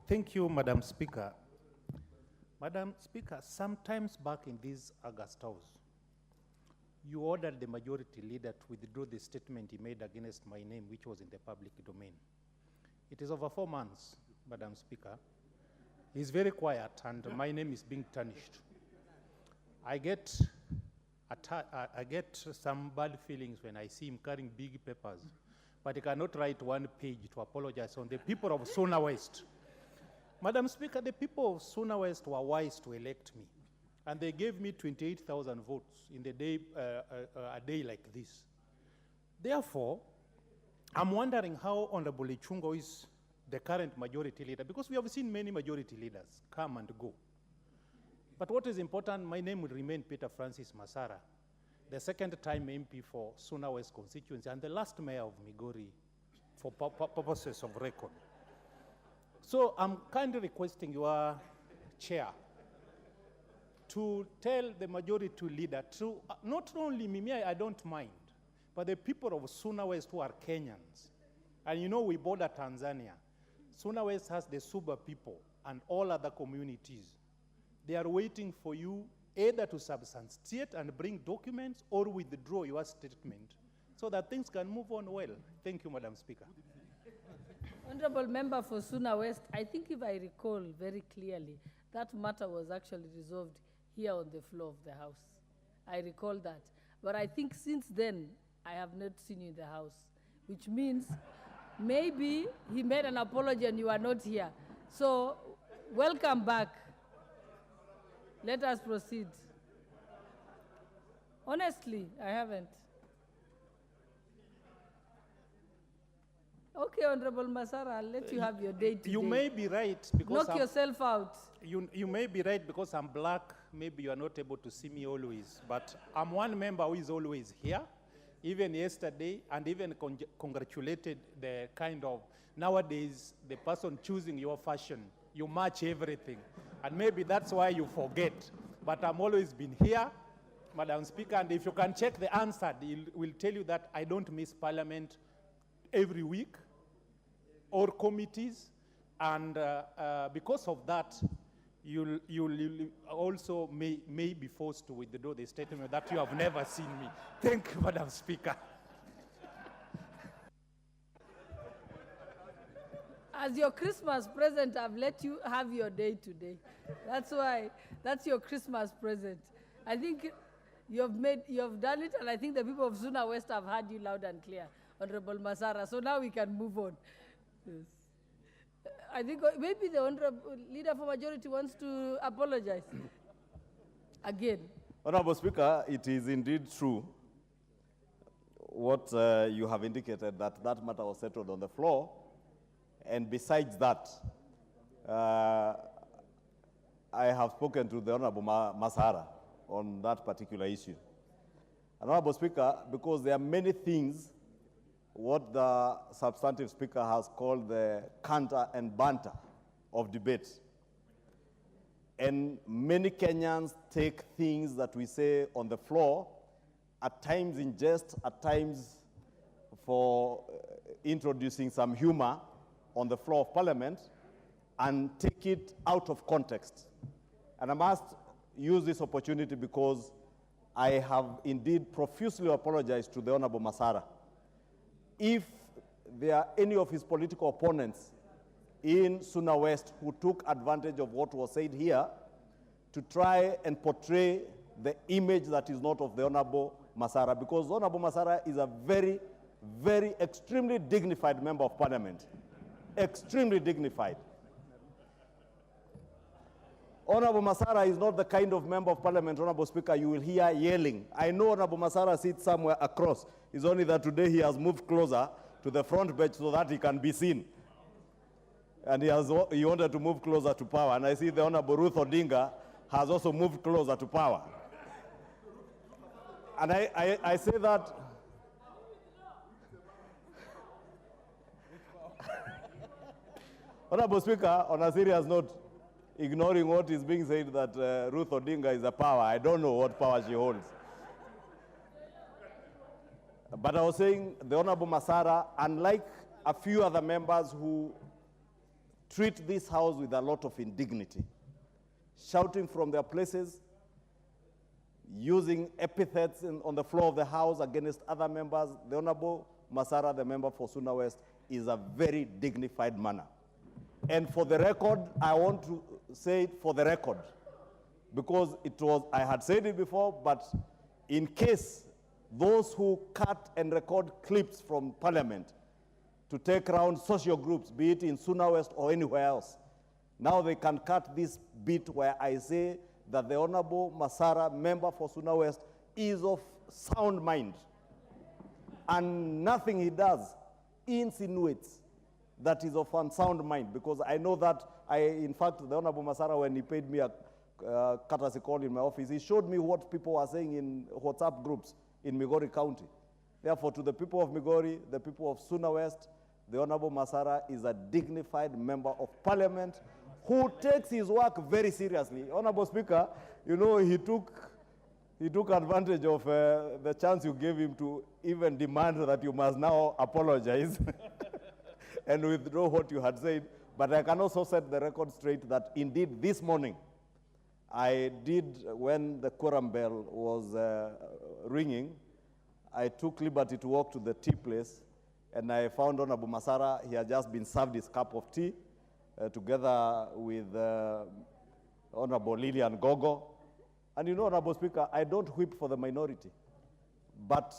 Thank you, Madam Speaker. Madam Speaker, sometimes back in this August House, you ordered the Majority Leader to withdraw the statement he made against my name, which was in the public domain. It is over 4 months, Madam Speaker. He's very quiet, and my name is being tarnished. I get some bad feelings when I see him carrying big papers, but he cannot write one page to apologize on the people of Suna West. Madam Speaker, the people of Suna West were wise to elect me, and they gave me 28,000 votes in the day, a day like this. Therefore, I'm wondering how Honorable Ichungo is the current Majority Leader, because we have seen many Majority Leaders come and go. But what is important, my name will remain Peter Francis Masara, the second-time MP for Suna West constituency and the last mayor of Migori for purposes of record. So I'm kindly requesting your chair to tell the Majority Leader to, not only me, I don't mind, but the people of Suna West who are Kenyans. And you know we border Tanzania. Suna West has the Suba people and all other communities. They are waiting for you either to substantiate and bring documents or withdraw your statement so that things can move on well. Thank you, Madam Speaker. Honorable Member for Suna West, I think if I recall very clearly, that matter was actually resolved here on the floor of the House. I recall that. But I think since then, I have not seen you in the House, which means maybe he made an apology and you are not here. So, welcome back. Let us proceed. Honestly, I haven't. Okay, Honorable Masara, I'll let you have your day today. You may be right because knock yourself out. You may be right because I'm black. Maybe you are not able to see me always. But I'm one member who is always here. even yesterday, and even congratulated the kind of, nowadays, the person choosing your fashion, you match everything. And maybe that's why you forget. But I'm always been here, Madam Speaker, and if you can check the answer, it will tell you that I don't miss Parliament every week or committees. And because of that, you'll also may be forced to withdraw the statement that you have never seen me. Thank you, Madam Speaker. As your Christmas present, I've let you have your day today. That's why, that's your Christmas present. I think you've done it, and I think the people of Suna West have heard you loud and clear, Honorable Masara. So now we can move on. Yes. I think maybe the Honorable Leader for Majority wants to apologize again. Honorable Speaker, it is indeed true what you have indicated, that that matter was settled on the floor. And besides that, I have spoken to the Honorable Masara on that particular issue. Honorable Speaker, because there are many things what the substantive speaker has called the canter and banter of debate. And many Kenyans take things that we say on the floor, at times in jest, at times for introducing some humor on the floor of Parliament, and take it out of context. And I must use this opportunity because I have indeed profusely apologized to the Honorable Masara. If there are any of his political opponents in Suna West who took advantage of what was said here to try and portray the image that is not of the Honorable Masara, because Honorable Masara is a very, very extremely dignified member of Parliament. Extremely dignified. Honorable Masara is not the kind of member of Parliament, Honorable Speaker, you will hear yelling. I know Honorable Masara sits somewhere across. It's only that today he has moved closer to the front bench so that he can be seen. And he wanted to move closer to power. And I see the Honorable Ruth Odinga has also moved closer to power. And I say that Honorable Speaker, on a serious note, ignoring what is being said that Ruth Odinga is a power, I don't know what power she holds. But I was saying the Honorable Masara, unlike a few other members who treat this House with a lot of indignity, shouting from their places, using epithets on the floor of the House against other members, the Honorable Masara, the member for Suna West, is a very dignified manner. And for the record, I want to say it for the record, because I had said it before, but in case those who cut and record clips from Parliament to take around social groups, be it in Suna West or anywhere else, now they can cut this bit where I say that the Honorable Masara, member for Suna West, is of sound mind. And nothing he does insinuates that is of unsound mind, because I know that in fact, the Honorable Masara, when he paid me a courtesy call in my office, he showed me what people were saying in WhatsApp groups in Migori County. Therefore, to the people of Migori, the people of Suna West, the Honorable Masara is a dignified member of Parliament who takes his work very seriously. Honorable Speaker, you know, he took advantage of the chance you gave him to even demand that you must now apologize and withdraw what you had said. But I can also set the record straight that indeed this morning, I did, when the quorum bell was ringing, I took liberty to walk to the tea place, and I found Honorable Masara. He had just been served his cup of tea together with Honorable Lilian Gogo. And you know, Honorable Speaker, I don't whip for the minority. But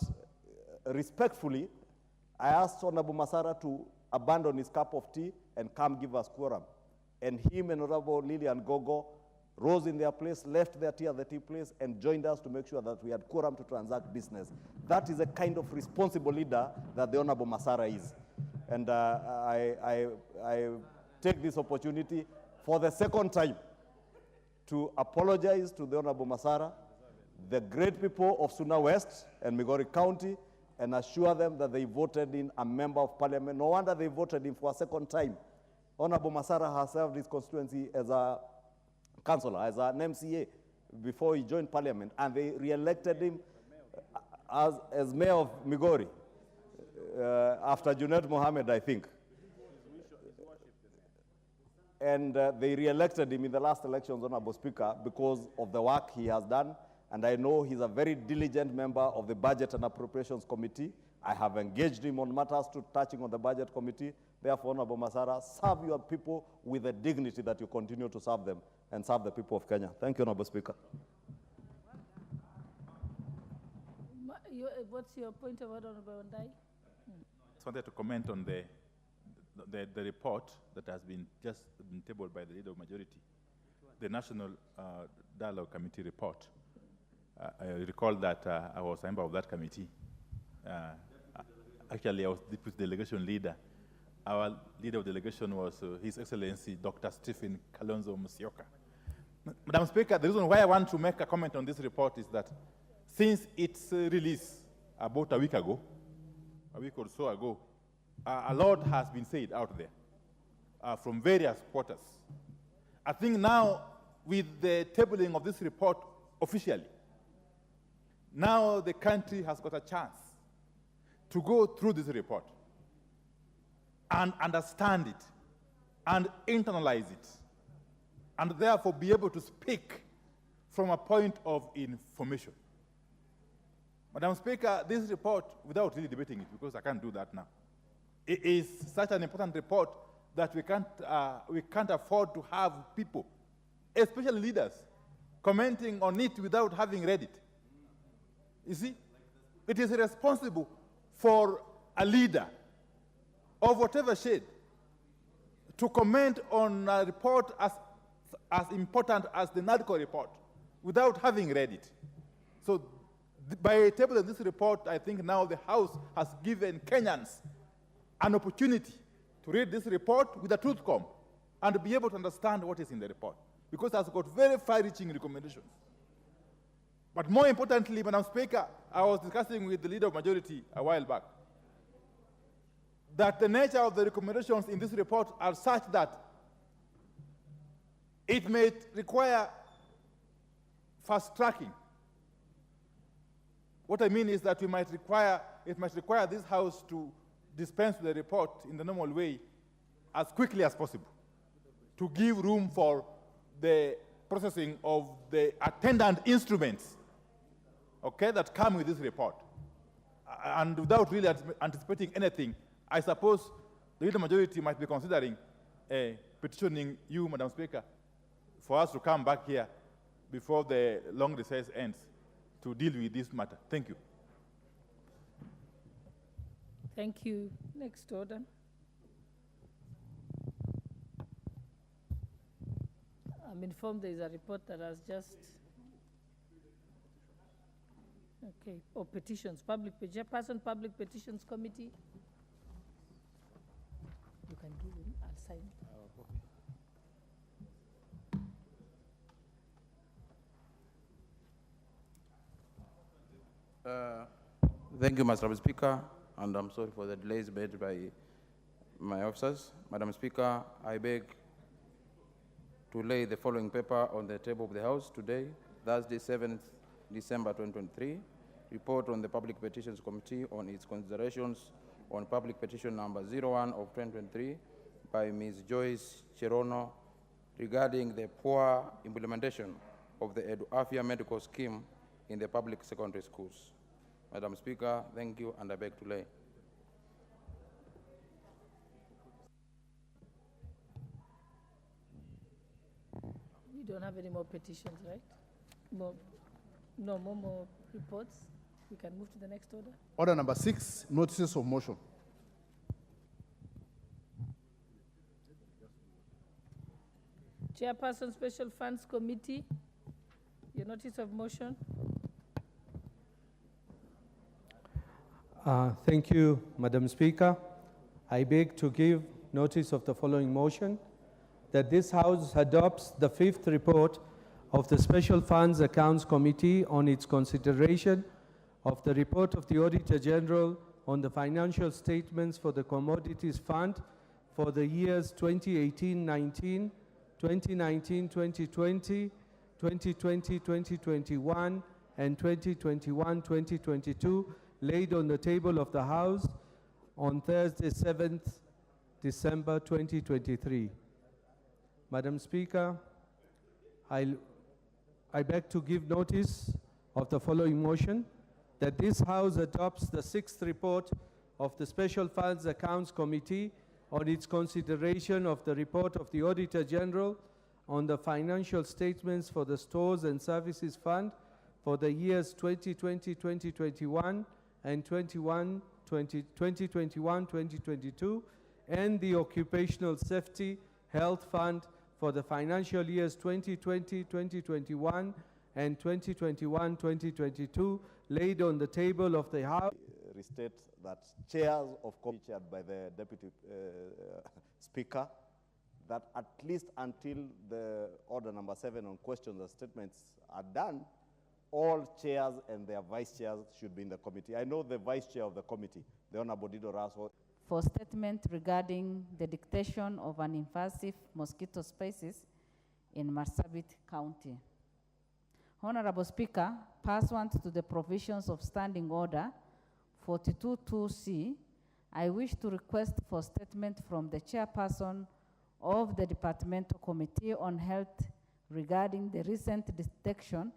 respectfully, I asked Honorable Masara to abandon his cup of tea and come give us quorum. And him and Honorable Lilian Gogo rose in their place, left their tea at the tea place, and joined us to make sure that we had quorum to transact business. That is a kind of responsible leader that the Honorable Masara is. And I take this opportunity for the second time to apologize to the Honorable Masara, the great people of Suna West and Migori County, and assure them that they voted in a member of parliament. No wonder they voted him for a second time. Honorable Masara has served his constituency as a councillor, as an MCA, before he joined parliament, and they re-elected him as mayor of Migori after Junaid Mohammed, I think. And they re-elected him in the last elections, Honorable Speaker, because of the work he has done. And I know he's a very diligent member of the Budget and Appropriations Committee. I have engaged him on matters touching on the Budget Committee. Therefore, Honorable Masara, serve your people with the dignity that you continue to serve them and serve the people of Kenya. Thank you, Honorable Speaker. What's your point of order, Honorable Ondai? Just wanted to comment on the report that has been just been tabled by the Leader of Majority, the National Dialogue Committee report. I recall that I was a member of that committee. Actually, I was deputy delegation leader. Our leader of delegation was His Excellency Dr. Stephen Kalonzo Musyoka. Madam Speaker, the reason why I want to make a comment on this report is that since its release about a week or so ago, a lot has been said out there from various quarters. I think now, with the tabling of this report officially, now the country has got a chance to go through this report and understand it and internalize it, and therefore be able to speak from a point of information. Madam Speaker, this report, without really debating it, because I can't do that now, it is such an important report that we can't afford to have people, especially leaders, commenting on it without having read it. You see, it is responsible for a leader of whatever shade to comment on a report as important as the NADCO report without having read it. So by tabling this report, I think now the House has given Kenyans an opportunity to read this report with a truth comb and be able to understand what is in the report, because it has got very far-reaching recommendations. But more importantly, Madam Speaker, I was discussing with the Leader of Majority a while back that the nature of the recommendations in this report are such that it may require fast-tracking. What I mean is that it might require this House to dispense with the report in the normal way as quickly as possible, to give room for the processing of the attendant instruments, okay, that come with this report. And without really anticipating anything, I suppose the Leader Majority might be considering petitioning you, Madam Speaker, for us to come back here before the long recess ends to deal with this matter. Thank you. Thank you. Next order. I'm informed there is a report that has just, or petitions, Chairperson, Public Petitions Committee. You can give him, I'll sign. Thank you, Mr. Speaker, and I'm sorry for the delays made by my officers. Madam Speaker, I beg to lay the following paper on the table of the House today, Thursday, 7th December 2023, report on the Public Petitions Committee on its considerations on Public Petition number 01 of 2023 by Ms. Joyce Cherono regarding the poor implementation of the Edu-Afya medical scheme in the public secondary schools. Madam Speaker, thank you, and I beg to lay. We don't have any more petitions, right? No more reports. We can move to the next order. Order number 6, notices of motion. Chairperson, Special Funds Committee, your notice of motion. Thank you, Madam Speaker. I beg to give notice of the following motion, that this House adopts the 5th report of the Special Funds Accounts Committee on its consideration of the report of the Auditor General on the financial statements for the Commodities Fund for the years 2018-19, 2019-2020, 2020-2021, and 2021-2022, laid on the table of the House on Thursday, 7th December 2023. Madam Speaker, I beg to give notice of the following motion, that this House adopts the 6th report of the Special Funds Accounts Committee on its consideration of the report of the Auditor General on the financial statements for the Stores and Services Fund for the years 2020-2021 and 2021-2022, and the Occupational Safety Health Fund for the financial years 2020-2021 and 2021-2022, laid on the table of the House. Restate that chairs of committee chaired by the Deputy Speaker, that at least until the order number 7 on questions and statements are done, all chairs and their vice chairs should be in the committee. I know the vice chair of the committee, the Honorable Dido Raso. For statement regarding the dictation of an invasive mosquito species in Marsabit County. Honorable Speaker, pursuant to the provisions of Standing Order 42.2c, I wish to request for statement from the chairperson of the Departmental Committee on Health regarding the recent detection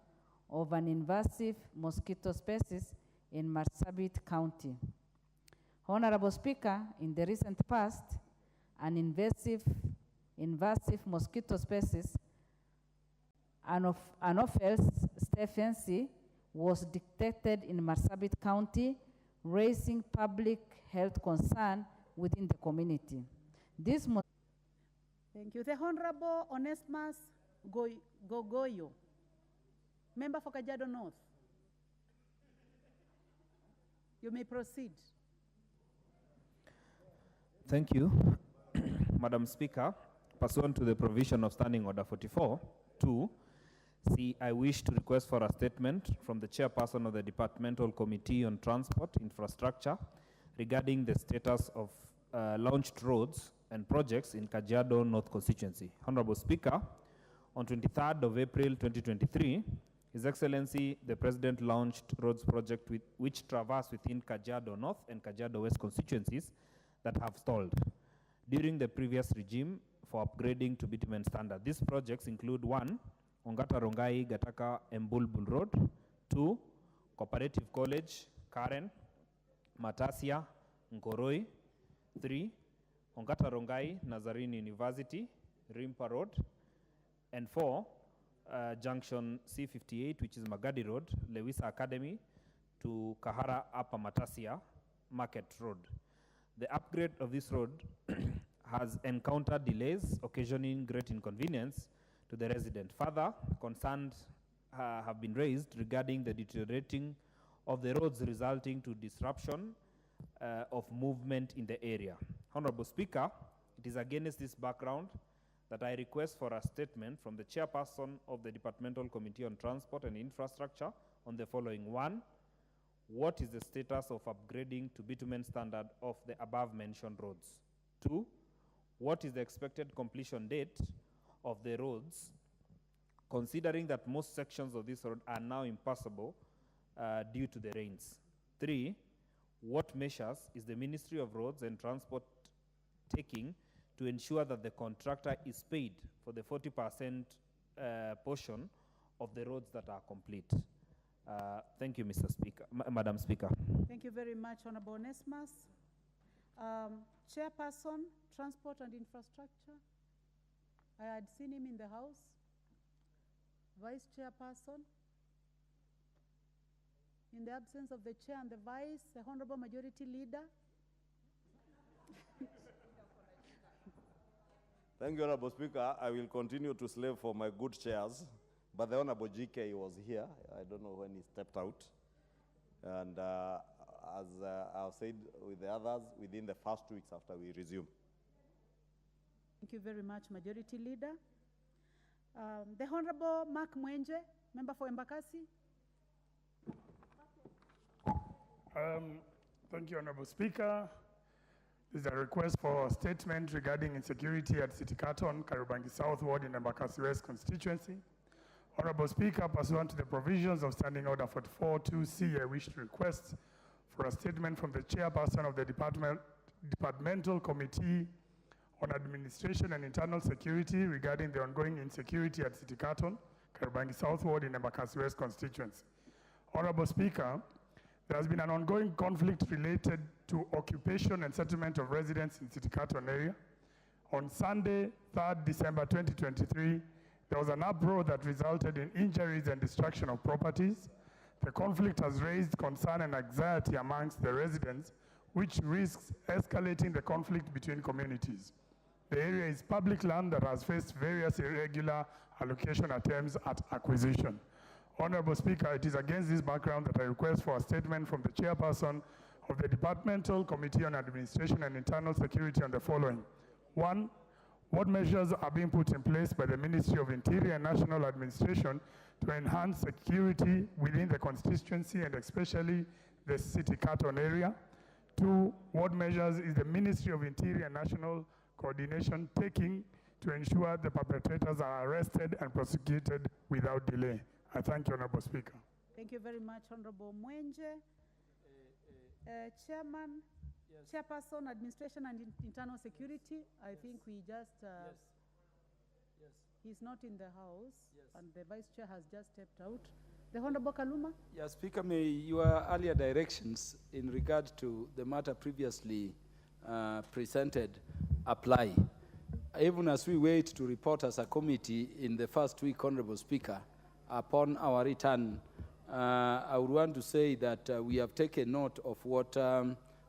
of an invasive mosquito species in Marsabit County. Honorable Speaker, in the recent past, an invasive mosquito species, Anopheles stephensi, was detected in Marsabit County, raising public health concern within the community. This Thank you. The Honorable Onesmus Gogoyo, member for Kajiado North. You may proceed. Thank you. Madam Speaker, pursuant to the provision of Standing Order 44.2, I wish to request for a statement from the chairperson of the Departmental Committee on Transport Infrastructure regarding the status of launched roads and projects in Kajiado North constituency. Honorable Speaker, on 23rd of April 2023, His Excellency the President launched roads project which traverse within Kajiado North and Kajiado West constituencies that have stalled during the previous regime for upgrading to bitumen standard. These projects include 1, Ongata Rongai Gataka Mbulbul Road, 2, Cooperative College, Karen, Matasia, Nkoroi, 3, Ongata Rongai Nazarene University, Rimpa Road, and 4, Junction C58, which is Magadi Road, Lewisa Academy, to Kahara Upper Matasia Market Road. The upgrade of this road has encountered delays, occasioning great inconvenience to the resident. Further, concerns have been raised regarding the deteriorating of the roads, resulting to disruption of movement in the area. Honorable Speaker, it is against this background that I request for a statement from the chairperson of the Departmental Committee on Transport and Infrastructure on the following. 1, what is the status of upgrading to bitumen standard of the above mentioned roads? 2, what is the expected completion date of the roads, considering that most sections of this road are now impassable due to the rains? 3, what measures is the Ministry of Roads and Transport taking to ensure that the contractor is paid for the 40% portion of the roads that are complete? Thank you, Mr. Speaker, Madam Speaker. Thank you very much, Honorable Onesmus. Chairperson, Transport and Infrastructure. I had seen him in the House. Vice Chairperson. In the absence of the Chair and the Vice, the Honorable Majority Leader. Thank you, Honorable Speaker. I will continue to slave for my good chairs, but the Honorable GK was here. I don't know when he stepped out. And as I've said with the others, within the first 2 weeks after we resume. Thank you very much, Majority Leader. The Honorable Mark Mwenje, member for Embakasi. Thank you, Honorable Speaker. This is a request for a statement regarding insecurity at City Carton, Kariobangi South Ward in Embakasi West constituency. Honorable Speaker, pursuant to the provisions of Standing Order 44-2C, I wish to request for a statement from the chairperson of the Departmental Committee on Administration and Internal Security regarding the ongoing insecurity at City Carton, Kariobangi South Ward in Embakasi West constituency. Honorable Speaker, there has been an ongoing conflict related to occupation and settlement of residents in City Carton area. On Sunday, 3rd December 2023, there was an uproar that resulted in injuries and destruction of properties. The conflict has raised concern and anxiety amongst the residents, which risks escalating the conflict between communities. The area is public land that has faced various irregular allocation attempts at acquisition. Honorable Speaker, it is against this background that I request for a statement from the chairperson of the Departmental Committee on Administration and Internal Security on the following. 1, what measures are being put in place by the Ministry of Interior and National Administration to enhance security within the constituency and especially the City Carton area? 2, what measures is the Ministry of Interior and National Coordination taking to ensure the perpetrators are arrested and prosecuted without delay? I thank you, Honorable Speaker. Thank you very much, Honorable Mwenje. Chairman, Chairperson, Administration and Internal Security, I think we just, he's not in the house, and the Vice Chair has just stepped out. The Honorable Kaluma? Yes, Speaker, may your earlier directions in regard to the matter previously presented apply. Even as we wait to report as a committee in the first week, Honorable Speaker, upon our return, I would want to say that we have taken note of what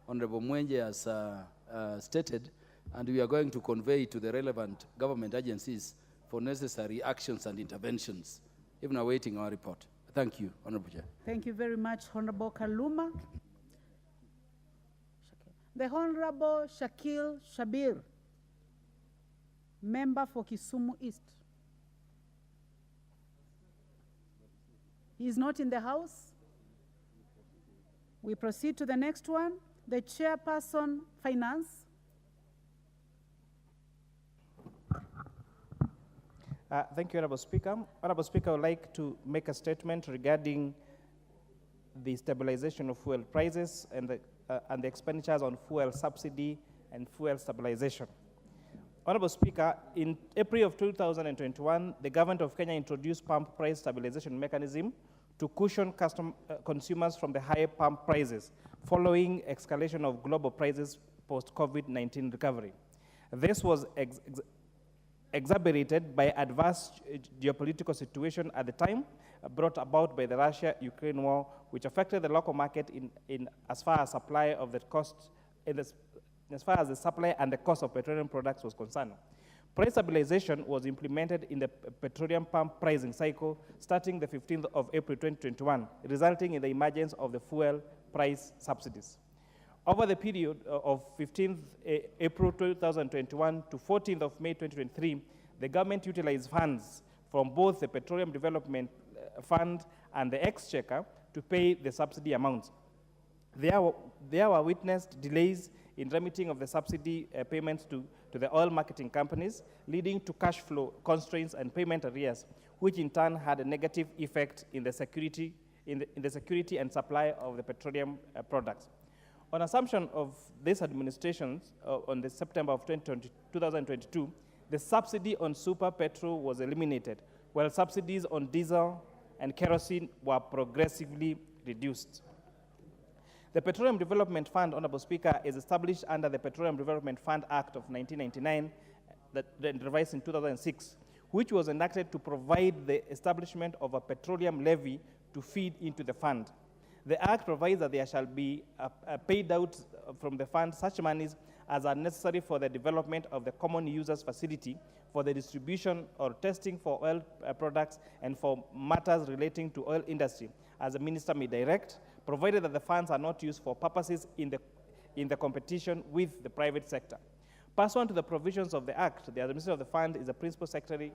Honorable Mwenje has stated, and we are going to convey to the relevant government agencies for necessary actions and interventions, even awaiting our report. Thank you, Honorable Chair. Thank you very much, Honorable Kaluma. The Honorable Shakil Shabir, member for Kisumu East. He is not in the house. We proceed to the next one. The Chairperson, Finance. Thank you, Honorable Speaker. Honorable Speaker, I would like to make a statement regarding the stabilization of fuel prices and the expenditures on fuel subsidy and fuel stabilization. Honorable Speaker, in April of 2021, the government of Kenya introduced pump price stabilization mechanism to cushion consumers from the high pump prices following escalation of global prices post-COVID-19 recovery. This was exacerbated by adverse geopolitical situation at the time brought about by the Russia-Ukraine war, which affected the local market in as far as supply of the cost, as far as the supply and the cost of petroleum products was concerned. Price stabilization was implemented in the petroleum pump pricing cycle starting the 15th of April 2021, resulting in the emergence of the fuel price subsidies. Over the period of 15th April 2021 to 14th of May 2023, the government utilized funds from both the Petroleum Development Fund and the Exchequer to pay the subsidy amounts. There were witnessed delays in remitting of the subsidy payments to the oil marketing companies, leading to cash flow constraints and payment arrears, which in turn had a negative effect in the security, in the security and supply of the petroleum products. On assumption of this administration on the September of 2022, the subsidy on super petrol was eliminated, while subsidies on diesel and kerosene were progressively reduced. The Petroleum Development Fund, Honorable Speaker, is established under the Petroleum Development Fund Act of 1999, that revised in 2006, which was enacted to provide the establishment of a petroleum levy to feed into the fund. The Act provides that there shall be paid out from the fund such monies as are necessary for the development of the common users facility, for the distribution or testing for oil products, and for matters relating to oil industry, as the minister may direct, provided that the funds are not used for purposes in the competition with the private sector. Pursuant to the provisions of the Act, the administrator of the fund is the Principal Secretary,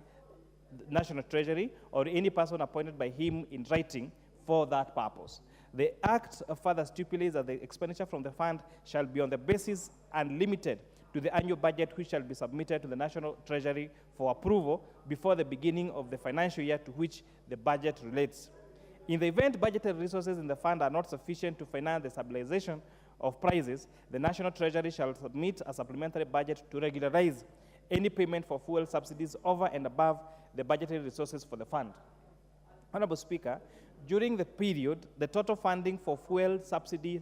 National Treasury, or any person appointed by him in writing for that purpose. The Act further stipulates that the expenditure from the fund shall be on the basis and limited to the annual budget, which shall be submitted to the National Treasury for approval before the beginning of the financial year to which the budget relates. In the event budgeted resources in the fund are not sufficient to finance the stabilization of prices, the National Treasury shall submit a supplementary budget to regularize any payment for fuel subsidies over and above the budgeted resources for the fund. Honorable Speaker, during the period, the total funding for fuel subsidy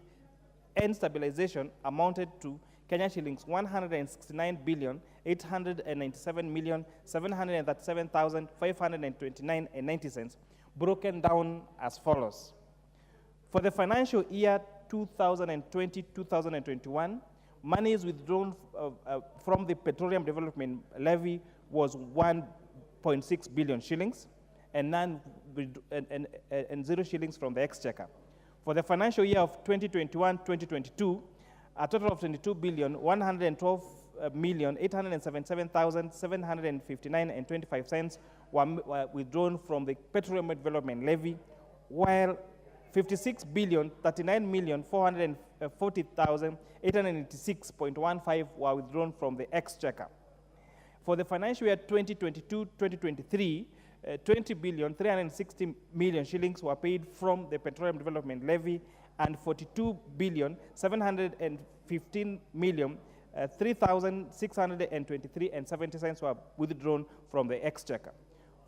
and stabilization amounted to Kenya shillings 169,897,737,529.90, broken down as follows. For the financial year 2020-2021, monies withdrawn from the Petroleum Development Levy was 1.6 billion shillings and 0 shillings from the Exchequer. For the financial year of 2021-2022, a total of 22,112,877,759.25 were withdrawn from the Petroleum Development Levy, while 56,39,440,886.15 were withdrawn from the Exchequer. For the financial year 2022-2023, 20,360 million shillings were paid from the Petroleum Development Levy, and 42,715,003,623.70 were withdrawn from the Exchequer.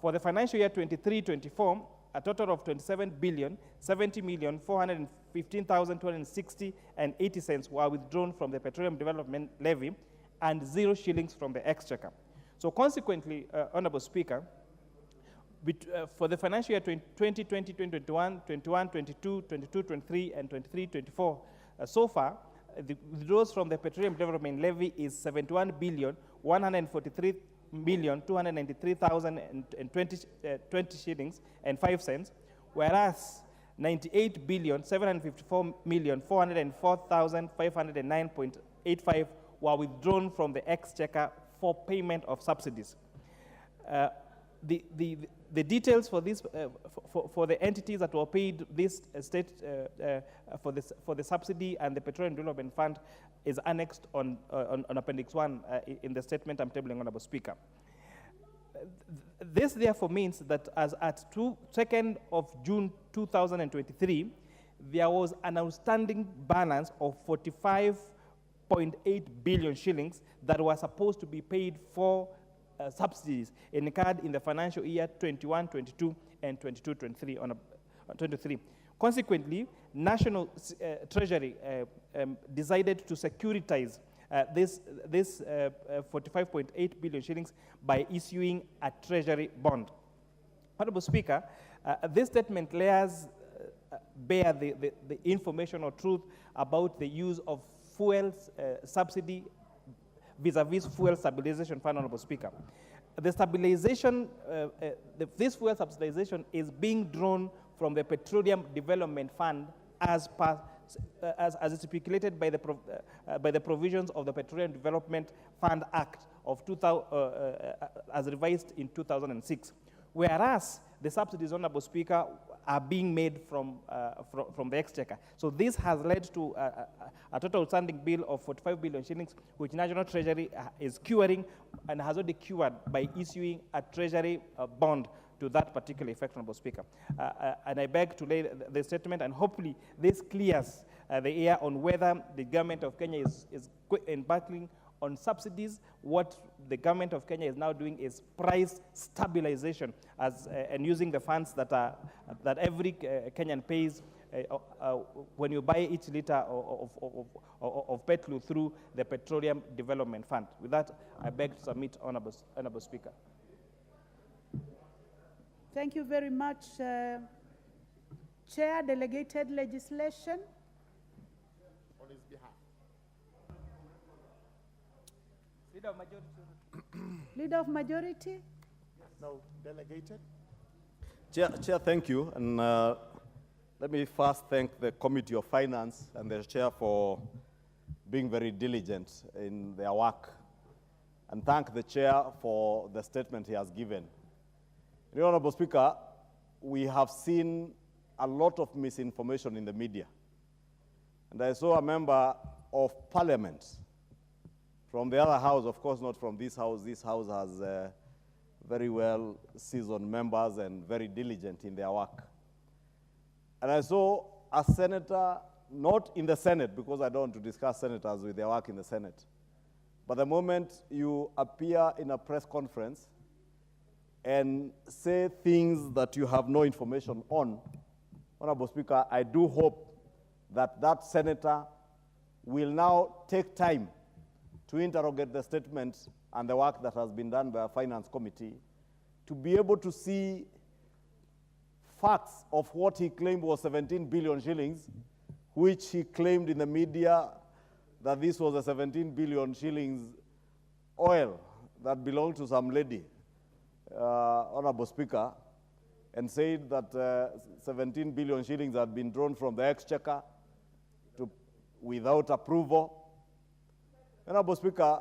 For the financial year 23-24, a total of 27,070,415,260.80 were withdrawn from the Petroleum Development Levy and 0 shillings from the Exchequer. So consequently, Honorable Speaker, for the financial year 2020, 2021, 21, 22, 22, 23, and 23, 24, so far, the withdrawals from the Petroleum Development Levy is 71,143,293,020 shillings and 5 cents, whereas 98,754,404,509.85 were withdrawn from the Exchequer for payment of subsidies. The details for this, for the entities that were paid this for the subsidy and the Petroleum Development Fund is annexed on Appendix 1 in the statement I'm tabling, Honorable Speaker. This therefore means that as at 2nd of June 2023, there was an outstanding balance of 45.8 billion shillings that were supposed to be paid for subsidies incurred in the financial year 21-22 and 22-23 on 23. Consequently, National Treasury decided to securitize this 45.8 billion shillings by issuing a treasury bond. Honorable Speaker, this statement layers bare the information or truth about the use of fuel subsidy vis-a-vis fuel stabilization fund, Honorable Speaker. The stabilization, this fuel stabilization is being drawn from the Petroleum Development Fund as stipulated by the provisions of the Petroleum Development Fund Act of 2000, as revised in 2006. Whereas the subsidies, Honorable Speaker, are being made from the Exchequer. So this has led to a total outstanding bill of 45 billion shillings, which National Treasury is curing and has already cured by issuing a treasury bond to that particular effect, Honorable Speaker. And I beg to lay the statement, and hopefully this clears the air on whether the government of Kenya is embarking on subsidies. What the government of Kenya is now doing is price stabilization, and using the funds that every Kenyan pays when you buy each liter of petrol through the Petroleum Development Fund. With that, I beg to submit, Honorable Speaker. Thank you very much, Chair. Delegated legislation. On his behalf. Leader of Majority. Leader of Majority. No, delegated. Chair, thank you. And let me first thank the Committee of Finance and the Chair for being very diligent in their work, and thank the Chair for the statement he has given. Honorable Speaker, we have seen a lot of misinformation in the media. And I saw a member of parliament from the other house, of course not from this house. This house has very well seasoned members and very diligent in their work. And I saw a senator, not in the Senate, because I don't want to discuss senators with their work in the Senate, but the moment you appear in a press conference and say things that you have no information on, Honorable Speaker, I do hope that that senator will now take time to interrogate the statements and the work that has been done by a finance committee to be able to see facts of what he claimed was 17 billion shillings, which he claimed in the media that this was a 17 billion shillings oil that belonged to some lady, Honorable Speaker, and said that 17 billion shillings had been drawn from the exchequer without approval. Honorable Speaker,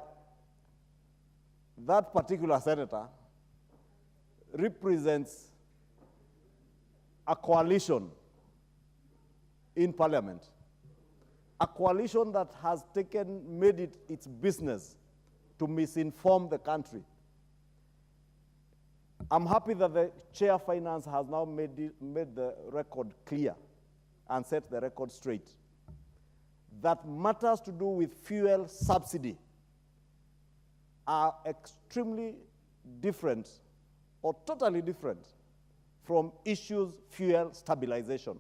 that particular senator represents a coalition in Parliament, a coalition that has made it its business to misinform the country. I'm happy that the Chair of Finance has now made the record clear and set the record straight. That matters to do with fuel subsidy are extremely different or totally different from issues fuel stabilization.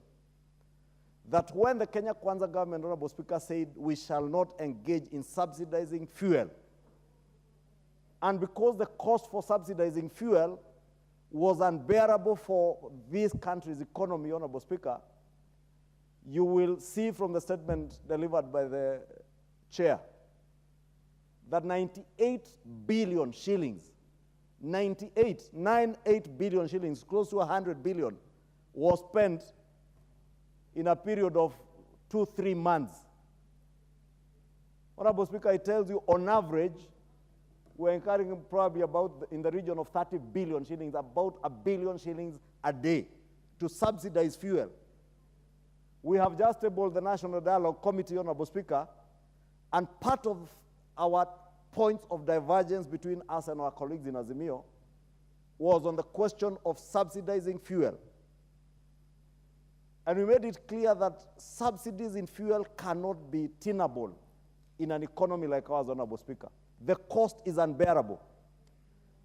That when the Kenya Kwanza government, Honorable Speaker, said we shall not engage in subsidizing fuel, and because the cost for subsidizing fuel was unbearable for this country's economy, Honorable Speaker, you will see from the statement delivered by the chair that 98 billion shillings, 98 billion shillings, close to 100 billion, was spent in a period of 2-3 months. Honorable Speaker, it tells you on average, we're incurring probably about in the region of 30 billion shillings, about 1 billion shillings a day to subsidize fuel. We have just tabled the National Dialogue Committee, Honorable Speaker, and part of our points of divergence between us and our colleagues in Azimio was on the question of subsidizing fuel. And we made it clear that subsidies in fuel cannot be tenable in an economy like ours, Honorable Speaker. The cost is unbearable.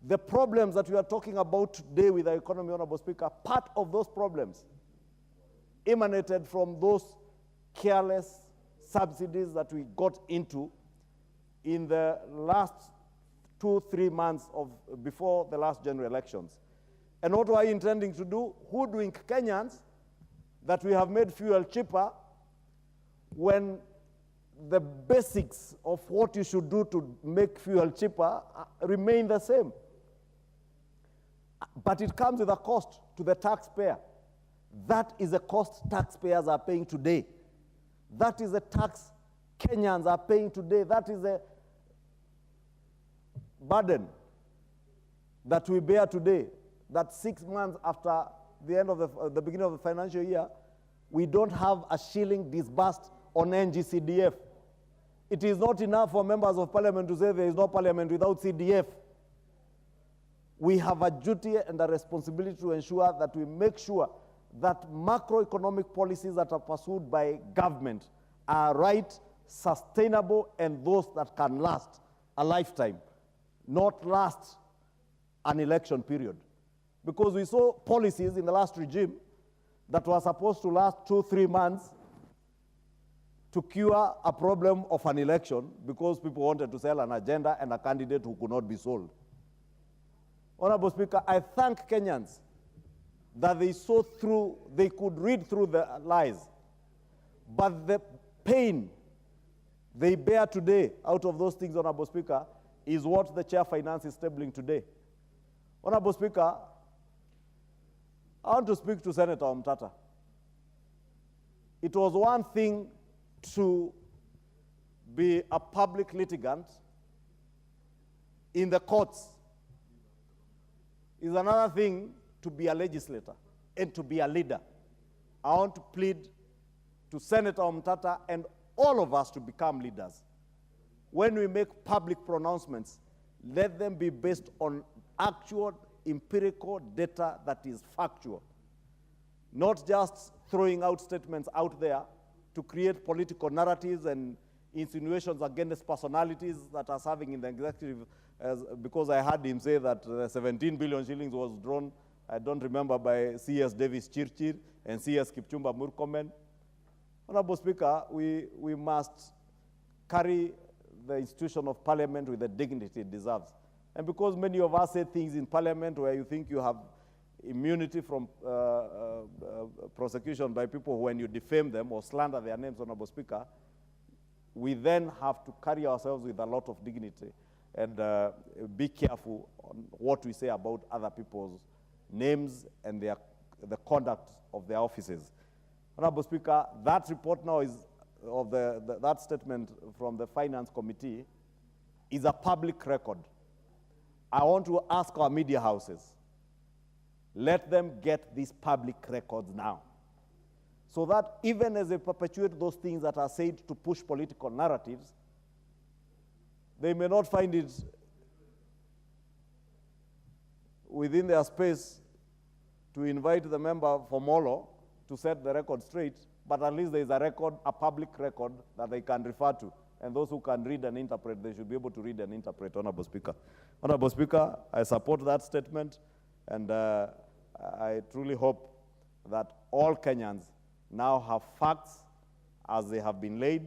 The problems that we are talking about today with our economy, Honorable Speaker, part of those problems emanated from those careless subsidies that we got into in the last 2-3 months before the last general elections. And what are you intending to do? Hoodwink Kenyans that we have made fuel cheaper when the basics of what you should do to make fuel cheaper remain the same. But it comes with a cost to the taxpayer. That is a cost taxpayers are paying today. That is a tax Kenyans are paying today. That is a burden that we bear today, that 6 months after the end of the beginning of the financial year, we don't have a shilling disbursed on NGCDF. It is not enough for members of parliament to say there is no parliament without CDF. We have a duty and a responsibility to ensure that we make sure that macroeconomic policies that are pursued by government are right, sustainable, and those that can last a lifetime, not last an election period. Because we saw policies in the last regime that were supposed to last 2-3 months to cure a problem of an election because people wanted to sell an agenda and a candidate who could not be sold. Honorable Speaker, I thank Kenyans that they saw through, they could read through the lies. But the pain they bear today out of those things, Honorable Speaker, is what the Chair of Finance is tabling today. Honorable Speaker, I want to speak to Senator Omtata. It was one thing to be a public litigant in the courts. It's another thing to be a legislator and to be a leader. I want to plead to Senator Omtata and all of us to become leaders. When we make public pronouncements, let them be based on actual empirical data that is factual, not just throwing out statements out there to create political narratives and insinuations against personalities that are serving in the executive, because I heard him say that 17 billion shillings was drawn, I don't remember, by C.S. Davis Chirchir and C.S. Kipchumba Murkomen. Honorable Speaker, we must carry the institution of Parliament with the dignity it deserves. And because many of us say things in Parliament where you think you have immunity from prosecution by people when you defame them or slander their names, Honorable Speaker, we then have to carry ourselves with a lot of dignity and be careful on what we say about other people's names and the conduct of their offices. Honorable Speaker, that report now is of that statement from the Finance Committee is a public record. I want to ask our media houses, let them get these public records now, so that even as they perpetuate those things that are said to push political narratives, they may not find it within their space to invite the member for Molo to set the record straight, but at least there is a record, a public record that they can refer to. And those who can read and interpret, they should be able to read and interpret, Honorable Speaker. Honorable Speaker, I support that statement, and I truly hope that all Kenyans now have facts as they have been laid.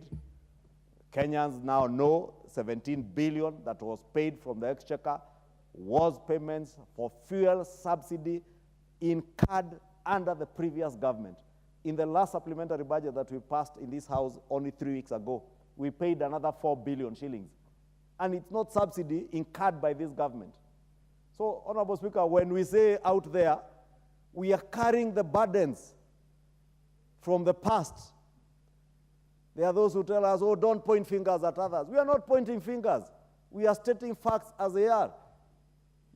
Kenyans now know 17 billion that was paid from the Exchequer was payments for fuel subsidy incurred under the previous government. In the last supplementary budget that we passed in this House only 3 weeks ago, we paid another 4 billion shillings. And it's not subsidy incurred by this government. So, Honorable Speaker, when we say out there, we are carrying the burdens from the past. There are those who tell us, oh, don't point fingers at others. We are not pointing fingers. We are stating facts as they are.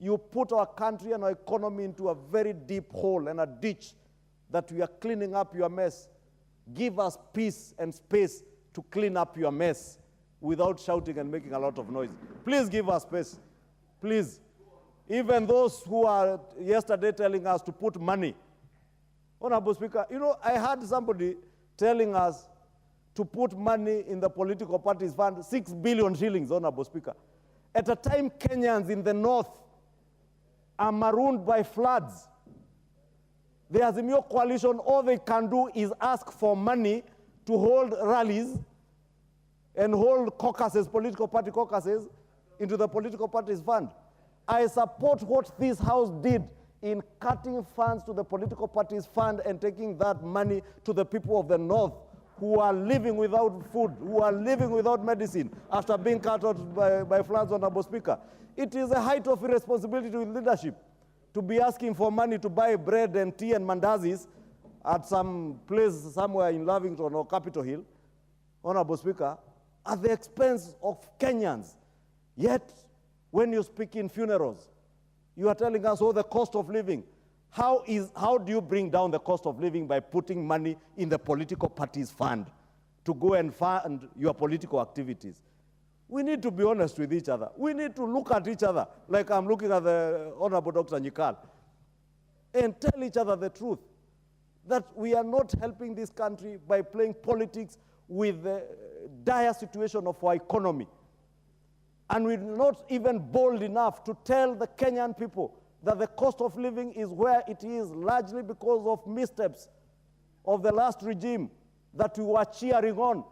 You put our country and our economy into a very deep hole and a ditch that we are cleaning up your mess. Give us peace and space to clean up your mess without shouting and making a lot of noise. Please give us space. Please. Even those who are yesterday telling us to put money. Honorable Speaker, you know, I heard somebody telling us to put money in the political parties fund, 6 billion shillings, Honorable Speaker. At a time Kenyans in the north are marooned by floods. The Azimio coalition, all they can do is ask for money to hold rallies and hold caucuses, political party caucuses, into the political parties fund. I support what this House did in cutting funds to the political parties fund and taking that money to the people of the north who are living without food, who are living without medicine after being cut out by floods, Honorable Speaker. It is a height of irresponsibility with leadership to be asking for money to buy bread and tea and mandazis at some place somewhere in Lavington or Capitol Hill, Honorable Speaker, at the expense of Kenyans. Yet, when you speak in funerals, you are telling us, oh, the cost of living. How do you bring down the cost of living by putting money in the political parties fund to go and fund your political activities? We need to be honest with each other. We need to look at each other, like I'm looking at the Honorable Dr. Nyikal, and tell each other the truth, that we are not helping this country by playing politics with the dire situation of our economy. And we're not even bold enough to tell the Kenyan people that the cost of living is where it is, largely because of missteps of the last regime that we were cheering on,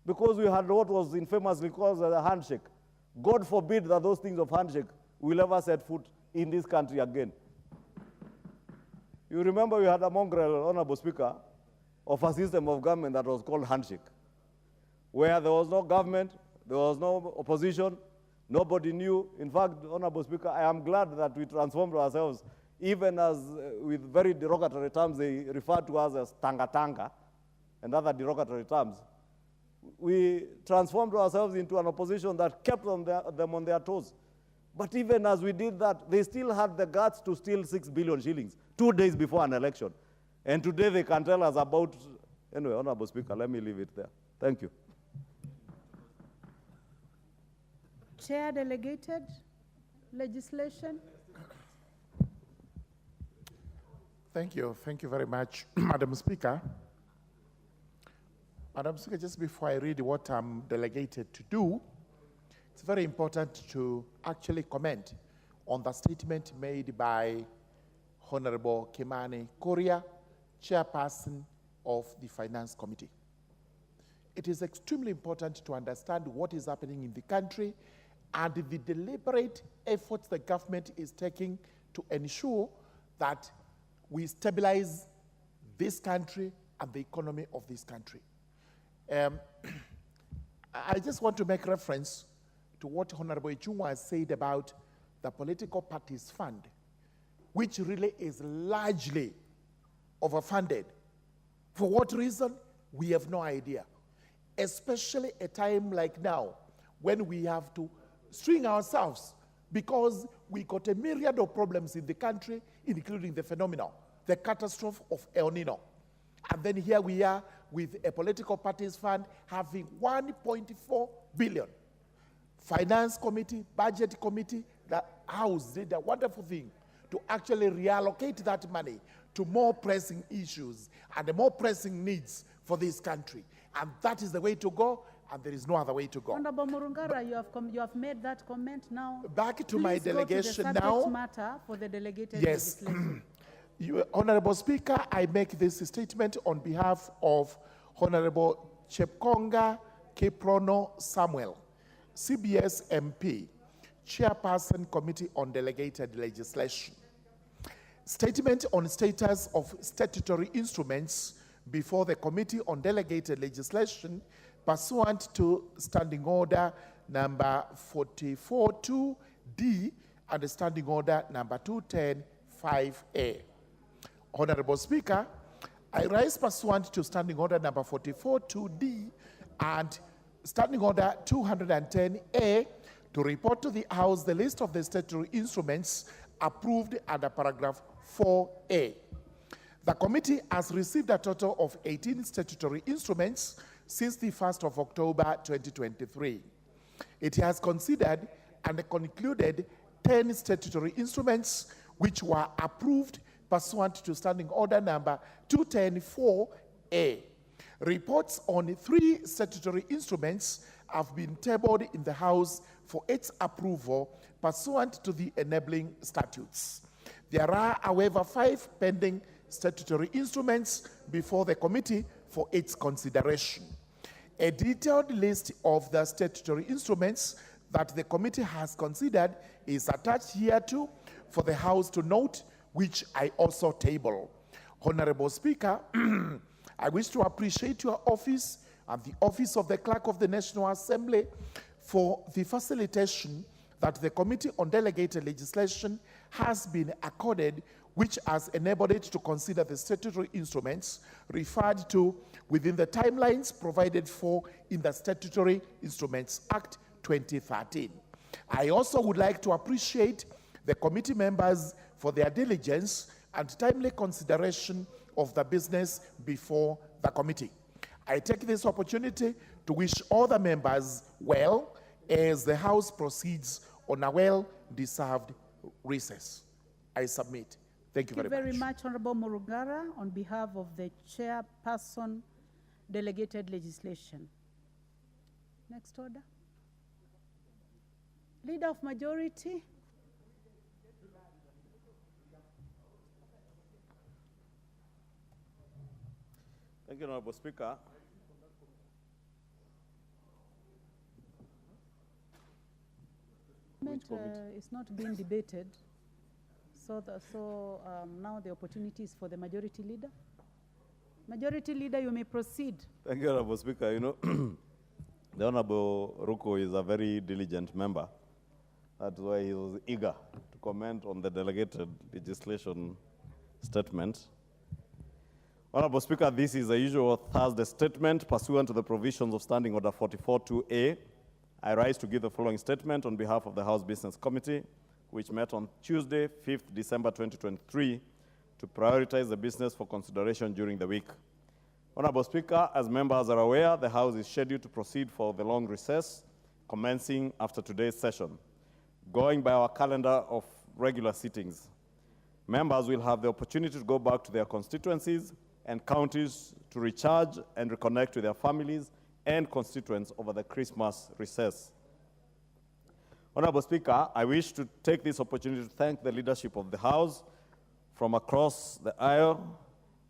because we had what was infamously called a handshake. God forbid that those things of handshake will ever set foot in this country again. You remember we had a mongrel, Honorable Speaker, of a system of government that was called handshake, where there was no government, there was no opposition, nobody knew. In fact, Honorable Speaker, I am glad that we transformed ourselves, even as with very derogatory terms, they refer to us as tanga-tanga and other derogatory terms. We transformed ourselves into an opposition that kept them on their toes. But even as we did that, they still had the guts to steal 6 billion shillings 2 days before an election. And today they can tell us about, anyway, Honorable Speaker, let me leave it there. Thank you. Chair delegated legislation. Thank you very much, Madam Speaker. Madam Speaker, just before I read what I'm delegated to do, it's very important to actually comment on the statement made by Honorable Kimani Korea, Chairperson of the Finance Committee. It is extremely important to understand what is happening in the country and the deliberate efforts the government is taking to ensure that we stabilize this country and the economy of this country. I just want to make reference to what Honorable Ichung'wah has said about the political parties fund, which really is largely overfunded. For what reason? We have no idea. Especially a time like now, when we have to string ourselves because we got a myriad of problems in the country, including the phenomenon, the catastrophe of El Nino. And then here we are with a political parties fund having 1.4 billion. Finance committee, budget committee, the House did a wonderful thing to actually reallocate that money to more pressing issues and the more pressing needs for this country. And that is the way to go, and there is no other way to go. Honorable Murungara, you have made that comment now. Back to my delegation go to the now. subject matter for the delegated Yes. legislation. Honorable Speaker, I make this statement on behalf of Honorable Chepkonga Kiprono Samuel, CBS MP, Chairperson Committee on Delegated Legislation. Statement on status of statutory instruments before the Committee on Delegated Legislation pursuant to Standing Order number 442D and Standing Order number 210-5A. Honorable Speaker, I rise pursuant to Standing Order number 442D and Standing Order 210A to report to the House the list of the statutory instruments approved under paragraph 4A. The committee has received a total of 18 statutory instruments since the 1st of October 2023. It has considered and concluded 10 statutory instruments which were approved pursuant to Standing Order number 210-4A. Reports on 3 statutory instruments have been tabled in the House for its approval pursuant to the enabling statutes. There are, however, 5 pending statutory instruments before the committee for its consideration. A detailed list of the statutory instruments that the committee has considered is attached hereto for the House to note, which I also table. Honorable Speaker, I wish to appreciate your office and the office of the Clerk of the National Assembly for the facilitation that the Committee on Delegated Legislation has been accorded, which has enabled it to consider the statutory instruments referred to within the timelines provided for in the Statutory Instruments Act 2013. I also would like to appreciate the committee members for their diligence and timely consideration of the business before the committee. I take this opportunity to wish all the members well as the House proceeds on a well-deserved recess. I submit. Thank you very much. Honorable Murungara, on behalf of the Chairperson, Delegated Legislation. Next order. Leader of Majority. Thank you, Honorable Speaker. It's not being debated. So now the opportunity is for the Majority Leader. Majority Leader, you may proceed. Thank you, Honorable Speaker. You know, the Honorable Ruko is a very diligent member. That's why he was eager to comment on the delegated legislation statement. Honorable Speaker, this is the usual Thursday statement pursuant to the provisions of Standing Order 44-2A. I rise to give the following statement on behalf of the House Business Committee, which met on Tuesday, 5th December 2023, to prioritize the business for consideration during the week. Honorable Speaker, as members are aware, the House is scheduled to proceed for the long recess commencing after today's session. Going by our calendar of regular sittings, members will have the opportunity to go back to their constituencies and counties to recharge and reconnect with their families and constituents over the Christmas recess. Honorable Speaker, I wish to take this opportunity to thank the leadership of the House from across the aisle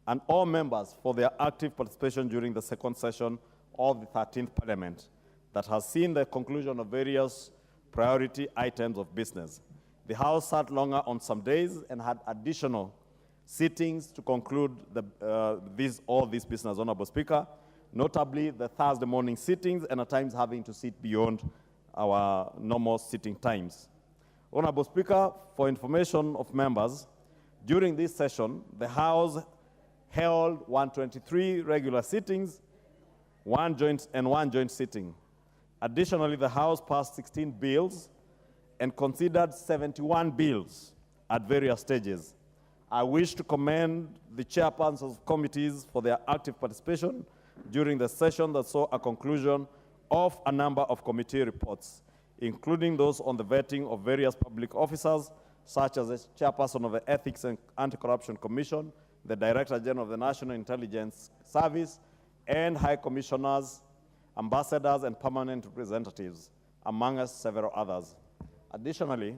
and all members for their active participation during the second session of the 13th Parliament that has seen the conclusion of various priority items of business. The House sat longer on some days and had additional sittings to conclude all this business, Honorable Speaker, notably the Thursday morning sittings and at times having to sit beyond our normal sitting times. Honorable Speaker, for information of members, during this session, the House held 123 regular sittings, one joint sitting. Additionally, the House passed 16 bills and considered 71 bills at various stages. I wish to commend the chairpersons of committees for their active participation during the session that saw a conclusion of a number of committee reports, including those on the vetting of various public officers, such as the chairperson of the Ethics and Anti-Corruption Commission, the Director General of the National Intelligence Service, and High Commissioners, ambassadors, and permanent representatives, among us several others. Additionally,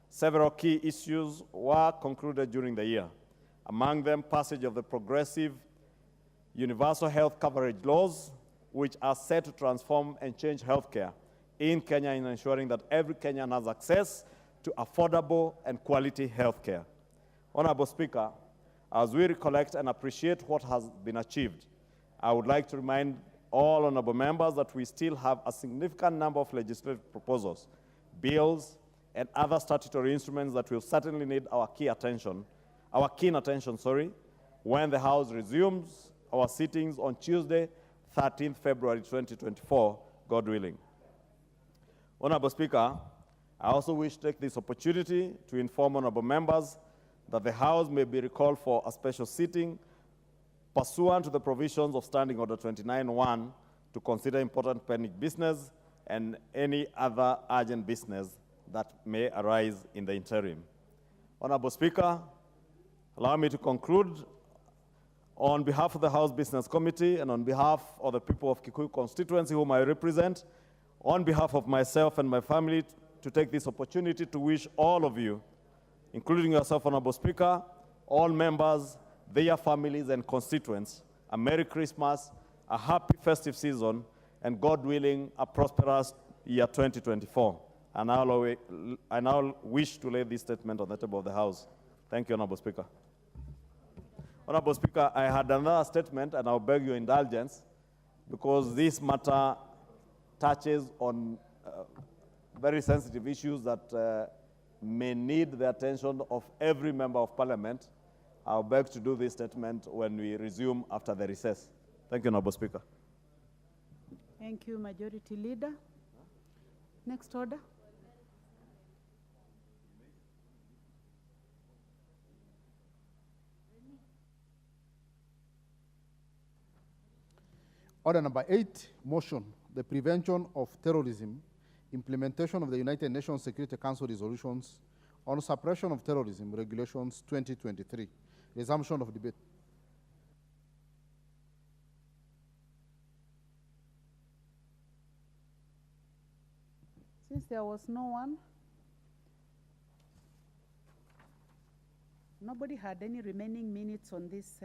several key issues were concluded during the year, among them passage of the progressive universal health coverage laws, which are set to transform and change healthcare in Kenya in ensuring that every Kenyan has access to affordable and quality healthcare. Honorable Speaker, as we recollect and appreciate what has been achieved, I would like to remind all honorable members that we still have a significant number of legislative proposals, bills, and other statutory instruments that will certainly need our keen attention, when the House resumes our sittings on Tuesday, 13th February 2024, God willing. Honorable Speaker, I also wish to take this opportunity to inform honorable members that the House may be recalled for a special sitting pursuant to the provisions of Standing Order 29-1 to consider important pending business and any other urgent business that may arise in the interim. Honorable Speaker, allow me to conclude on behalf of the House Business Committee and on behalf of the people of Kikuyu constituency whom I represent, on behalf of myself and my family, to take this opportunity to wish all of you, including yourself, Honorable Speaker, all members, their families and constituents, a Merry Christmas, a happy festive season, and God willing, a prosperous year 2024. And I now wish to lay this statement on the table of the House. Thank you, Honorable Speaker. Honorable Speaker, I had another statement, and I'll beg your indulgence, because this matter touches on very sensitive issues that may need the attention of every member of Parliament. I'll beg to do this statement when we resume after the recess. Thank you, Honorable Speaker. Thank you, Majority Leader. Next order. Order number 8, motion, the prevention of terrorism, implementation of the United Nations Security Council resolutions on suppression of terrorism regulations 2023. Resumption of debate. Since there was no one, nobody had any remaining minutes on this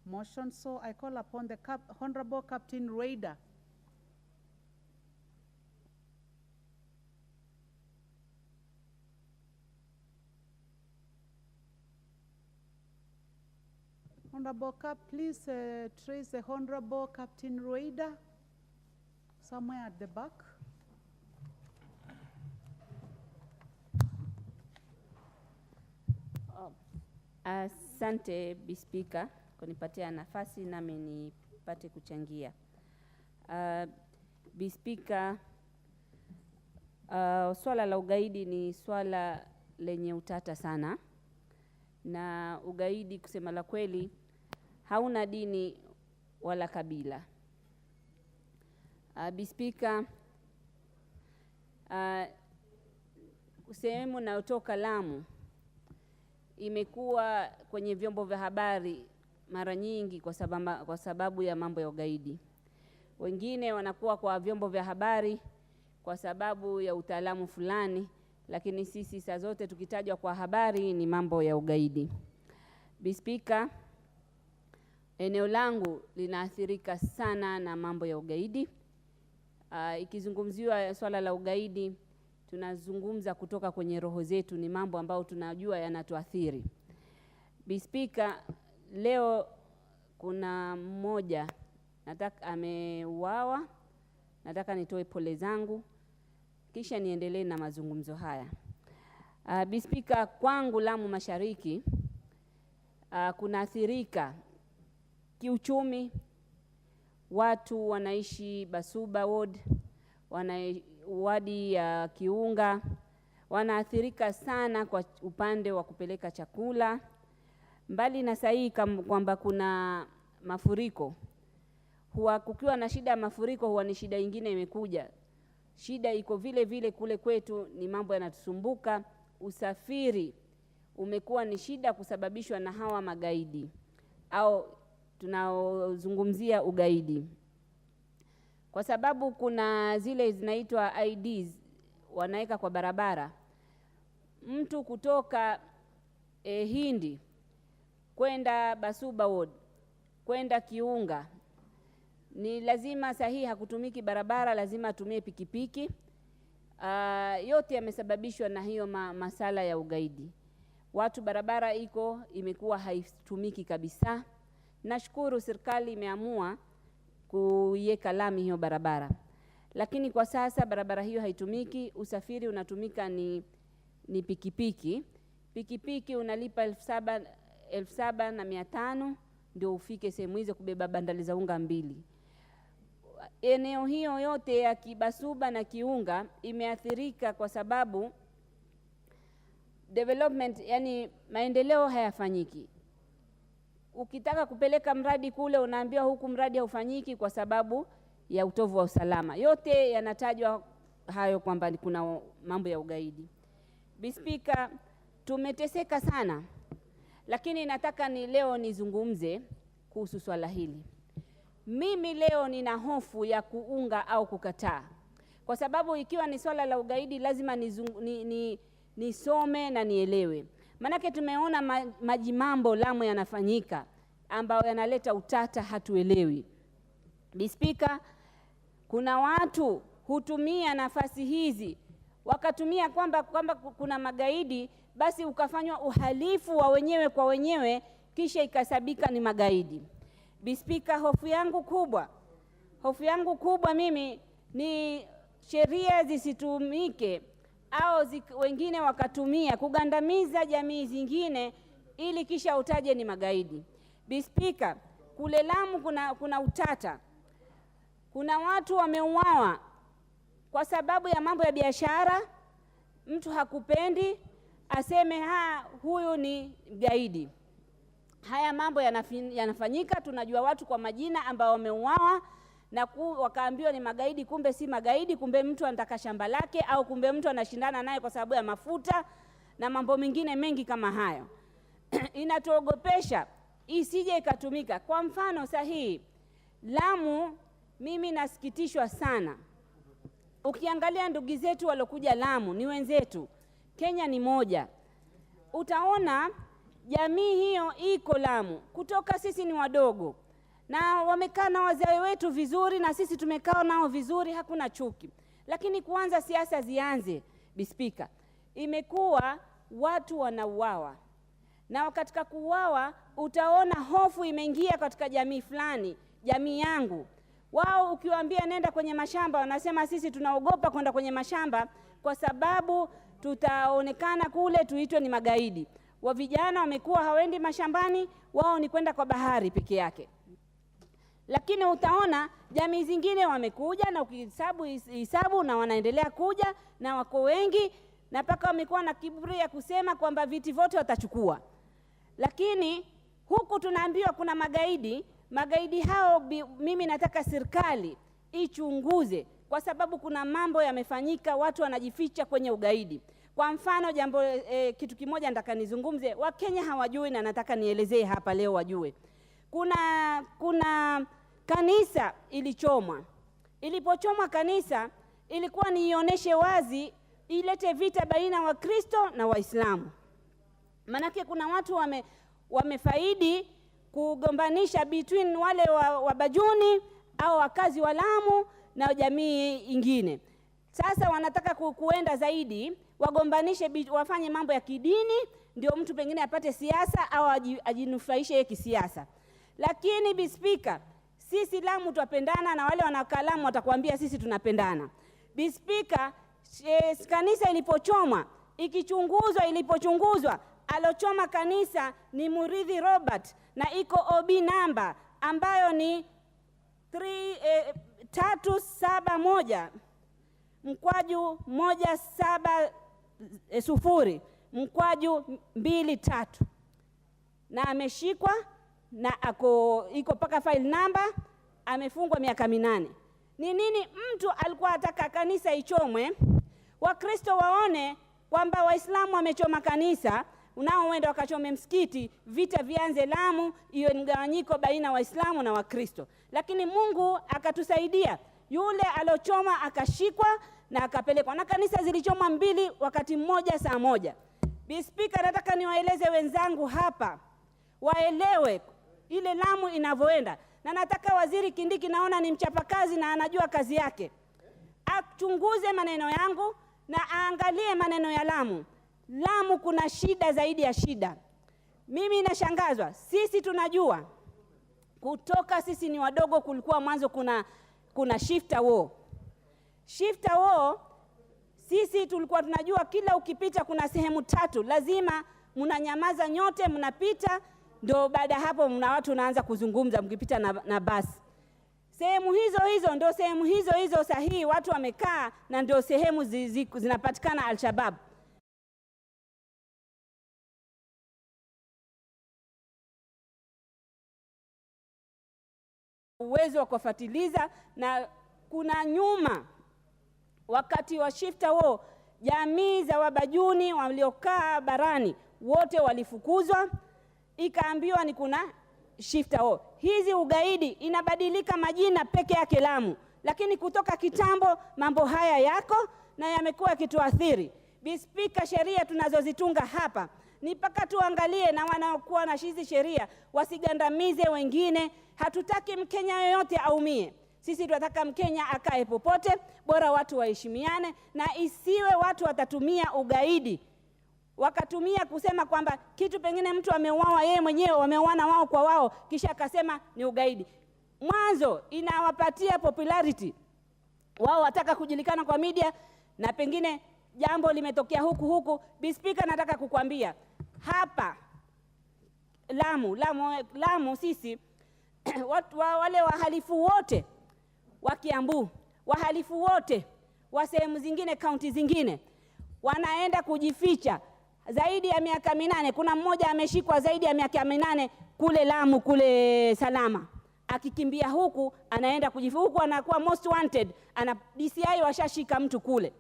motion, so I call upon the Honorable Captain Raider. Honorable Cap, please trace the Honorable Captain Raider somewhere at the back. Asante Bispika kunipatia nafasi nami nipate kuchangia. Bispika, swala la ugaidi ni swala lenye utata sana, na ugaidi kusema la kweli hauna dini wala kabila. Bi Speaker, sehemu nayotoka Lamu imekuwa kwenye vyombo vya habari mara nyingi kwa sababu ya mambo ya ugaidi. Wengine wanakuwa kwa vyombo vya habari kwa sababu ya utaalamu fulani, lakini sisi saa zote tukitajwa kwa habari ni mambo ya ugaidi. Bi Speaker, eneo langu linaathirika sana na mambo ya ugaidi. Ikizungumziwa swala la ugaidi, tunazungumza kutoka kwenye roho zetu, ni mambo ambayo tunajua yanatuathiri. Bi Speaker, leo kuna mmoja nataka ameuawa, nataka nitoe pole zangu kisha niendelee na mazungumzo haya. Bi Speaker, kwangu Lamu Mashariki kunaathirika kiuchumi. Watu wanaishi Basuba Ward, wadi ya Kiunga, wanaathirika sana kwa upande wa kupeleka chakula. Mbali na sahihi kwamba kuna mafuriko, huwa kukiwa na shida ya mafuriko huwa ni shida nyingine imekuja. Shida iko vile vile kule kwetu, ni mambo yanatusumbuka. Usafiri umekuwa ni shida kusababishwa na hawa magaidi au tunaozungumzia ugaidi. Kwa sababu kuna zile zinaitwa IDs wanaweka kwa barabara. Mtu kutoka Hindi kwenda Basuba Ward kwenda Kiunga ni lazima sahihi, hakutumiki barabara, lazima atumie pikipiki. Yote yamesababishwa na hiyo masala ya ugaidi. Watu barabara imekuwa haitumiki kabisa. Nashukuru serikali imeamua kuiweka lami hiyo barabara, lakini kwa sasa barabara hiyo haitumiki. Usafiri unatumika ni pikipiki. Pikipiki unalipa 7,500 ndio ufike sehemu hizo kubeba bandali za unga 2. Eneo hiyo yote ya Kibasuba na Kiunga imeathirika kwa sababu development, yani maendeleo hayafanyiki. Ukitaka kupeleka mradi kule unaambiwa huku mradi haufanyiki kwa sababu ya utovu wa usalama. Yote yanatajwa hayo kwamba kuna mambo ya ugaidi. Bi Speaker, tumeteseka sana, lakini nataka leo nizungumze kuhusu swala hili. Mimi leo nina hofu ya kuunga au kukataa, kwa sababu ikiwa ni swala la ugaidi lazima nisome na nielewe. Manake tumeona majimambo Lamu yanafanyika ambayo yanaleta utata, hatuelewi. Bi Speaker, kuna watu hutumia nafasi hizi wakatumia kwamba kuna magaidi, basi ukafanywa uhalifu wa wenyewe kwa wenyewe, kisha ikasabika ni magaidi. Bi Speaker, hofu yangu kubwa mimi ni sheria zisitumike au wengine wakatumia kugandamiza jamii zingine ili kisha utaje ni magaidi. Bi Speaker, kule Lamu kuna utata. Kuna watu wameuawa kwa sababu ya mambo ya biashara. Mtu hakupendi aseme huyu ni gaidi. Haya mambo yanafanyika, tunajua watu kwa majina ambao wameuawa na wakaambiwa ni magaidi, kumbe si magaidi, kumbe mtu anataka shamba lake, au kumbe mtu anashindana naye kwa sababu ya mafuta na mambo mengine mengi kama hayo. Inatuogopesha isije ikatumika. Kwa mfano sahihi, Lamu, mimi nasikitishwa sana. Ukiangalia ndugu zetu walokuja Lamu ni wenzetu, Kenya ni moja. Utaona jamii hiyo iko Lamu kutoka sisi ni wadogo, na wamekaa na wazee wetu vizuri, na sisi tumekaa nao vizuri, hakuna chuki. Lakini kuanza siasa zianze, Bi Speaker, imekuwa watu wanauawa, na katika kuuawa utaona hofu imeingia katika jamii fulani, jamii yangu. Wao ukiwaambia nenda kwenye mashamba, wanasema sisi tunaogopa kwenda kwenye mashamba kwa sababu tutaonekana kule tuitwe ni magaidi. Wa vijana wamekuwa hawendi mashambani, wao ni kwenda kwa bahari peke yake. Lakini utaona jamii zingine wamekuja na ukihesabu na wanaendelea kuja na wako wengi, na paka wamekuwa na kiburi ya kusema kwamba viti vote watachukua. lakini huku tunaambiwa kuna magaidi. Magaidi hao mimi nataka serikali ichunguze, kwa sababu kuna mambo yamefanyika, watu wanajificha kwenye ugaidi. Kwa mfano kitu kimoja nataka nizungumze, Wakenya hawajui na nataka nielezee hapa leo wajue. Kuna kanisa ilichomwa. Ilipochomwa kanisa, ilikuwa nionyeshe wazi, ilete vita baina wa Kristo na Waislamu. Manake kuna watu wamefaidi kugombanisha between wale wa Bajuni au wakazi wa Lamu na jamii ingine. Sasa wanataka kuenda zaidi, wagombanishe, wafanye mambo ya kidini, ndio mtu pengine apate siasa au ajinufaishe yeye kisiasa. Lakini Bi Speaker, sisi Lamu twapendana na wale wanaokaa Lamu watakwambia sisi tunapendana. Bi Speaker, kanisa ilipochomwa, ilipochunguzwa, alochoma kanisa ni Muridhi Robert na iko OB namba ambayo ni 371 mkwaju 170 mkwaju 23, na ameshikwa na iko paka file number, amefungwa miaka 8. Ni nini mtu alikuwa ataka kanisa ichomwe, Wakristo waone kwamba Waislamu wamechoma kanisa, unao wenda wakachome msikiti, vita vianze Lamu, iwe mgawanyiko baina Waislamu na Wakristo. Lakini Mungu akatusaidia, yule alochoma akashikwa na akapelekwa, na kanisa zilichomwa 2 wakati mmoja saa moja. Bi Speaker, nataka niwaeleze wenzangu hapa waelewe ile Lamu inavyoenda, na nataka Waziri Kindiki, naona ni mchapakazi na anajua kazi yake, achunguze maneno yangu na aangalie maneno ya Lamu. Lamu kuna shida zaidi ya shida. Mimi nashangazwa, sisi tunajua kutoka sisi ni wadogo, kulikuwa mwanzo kuna shifter war. Shifter war, sisi tulikuwa tunajua kila ukipita kuna sehemu 3 lazima mnanyamaza nyote, mnapita, ndio baada hapo mna watu wanaanza kuzungumza mkipita na basi. Sehemu hizo ndio sehemu hizo sahihi watu wamekaa, na ndio sehemu zinapatikana Al-Shabaab. Uwezo wa kufuatiliza, na kuna nyuma wakati wa shifter war jamii za Wabajuni waliokaa barani wote walifukuzwa, ikaambiwa ni kuna shifter war. Hizi ugaidi inabadilika majina peke yake Lamu, lakini kutoka kitambo mambo haya yako na yamekuwa yakituathiri. Bi Speaker, sheria tunazozitunga hapa ni mpaka tuangalie na wanaokuwa na hizi sheria wasigandamize wengine. Hatutaki Mkenya yoyote aumie. Sisi tunataka Mkenya akae popote, bora watu waheshimiane, na isiwe watu watatumia ugaidi wakatumia kusema kwamba kitu pengine mtu ameuawa yeye mwenyewe, wameuana wao kwa wao, kisha akasema ni ugaidi. Mwanzo inawapatia popularity, wao wataka kujulikana kwa media, na pengine jambo limetokea huku. Bi Speaker, nataka kukwambia hapa Lamu sisi wale wahalifu wote wa Kiambu, wahalifu wote wa sehemu zingine, kaunti zingine, wanaenda kujificha zaidi ya miaka 8. Kuna mmoja ameshikwa zaidi ya miaka 8 kule Lamu, kule Salama, akikimbia huku anaenda kujificha huku, anakuwa most wanted, ana DCI washashika mtu kule.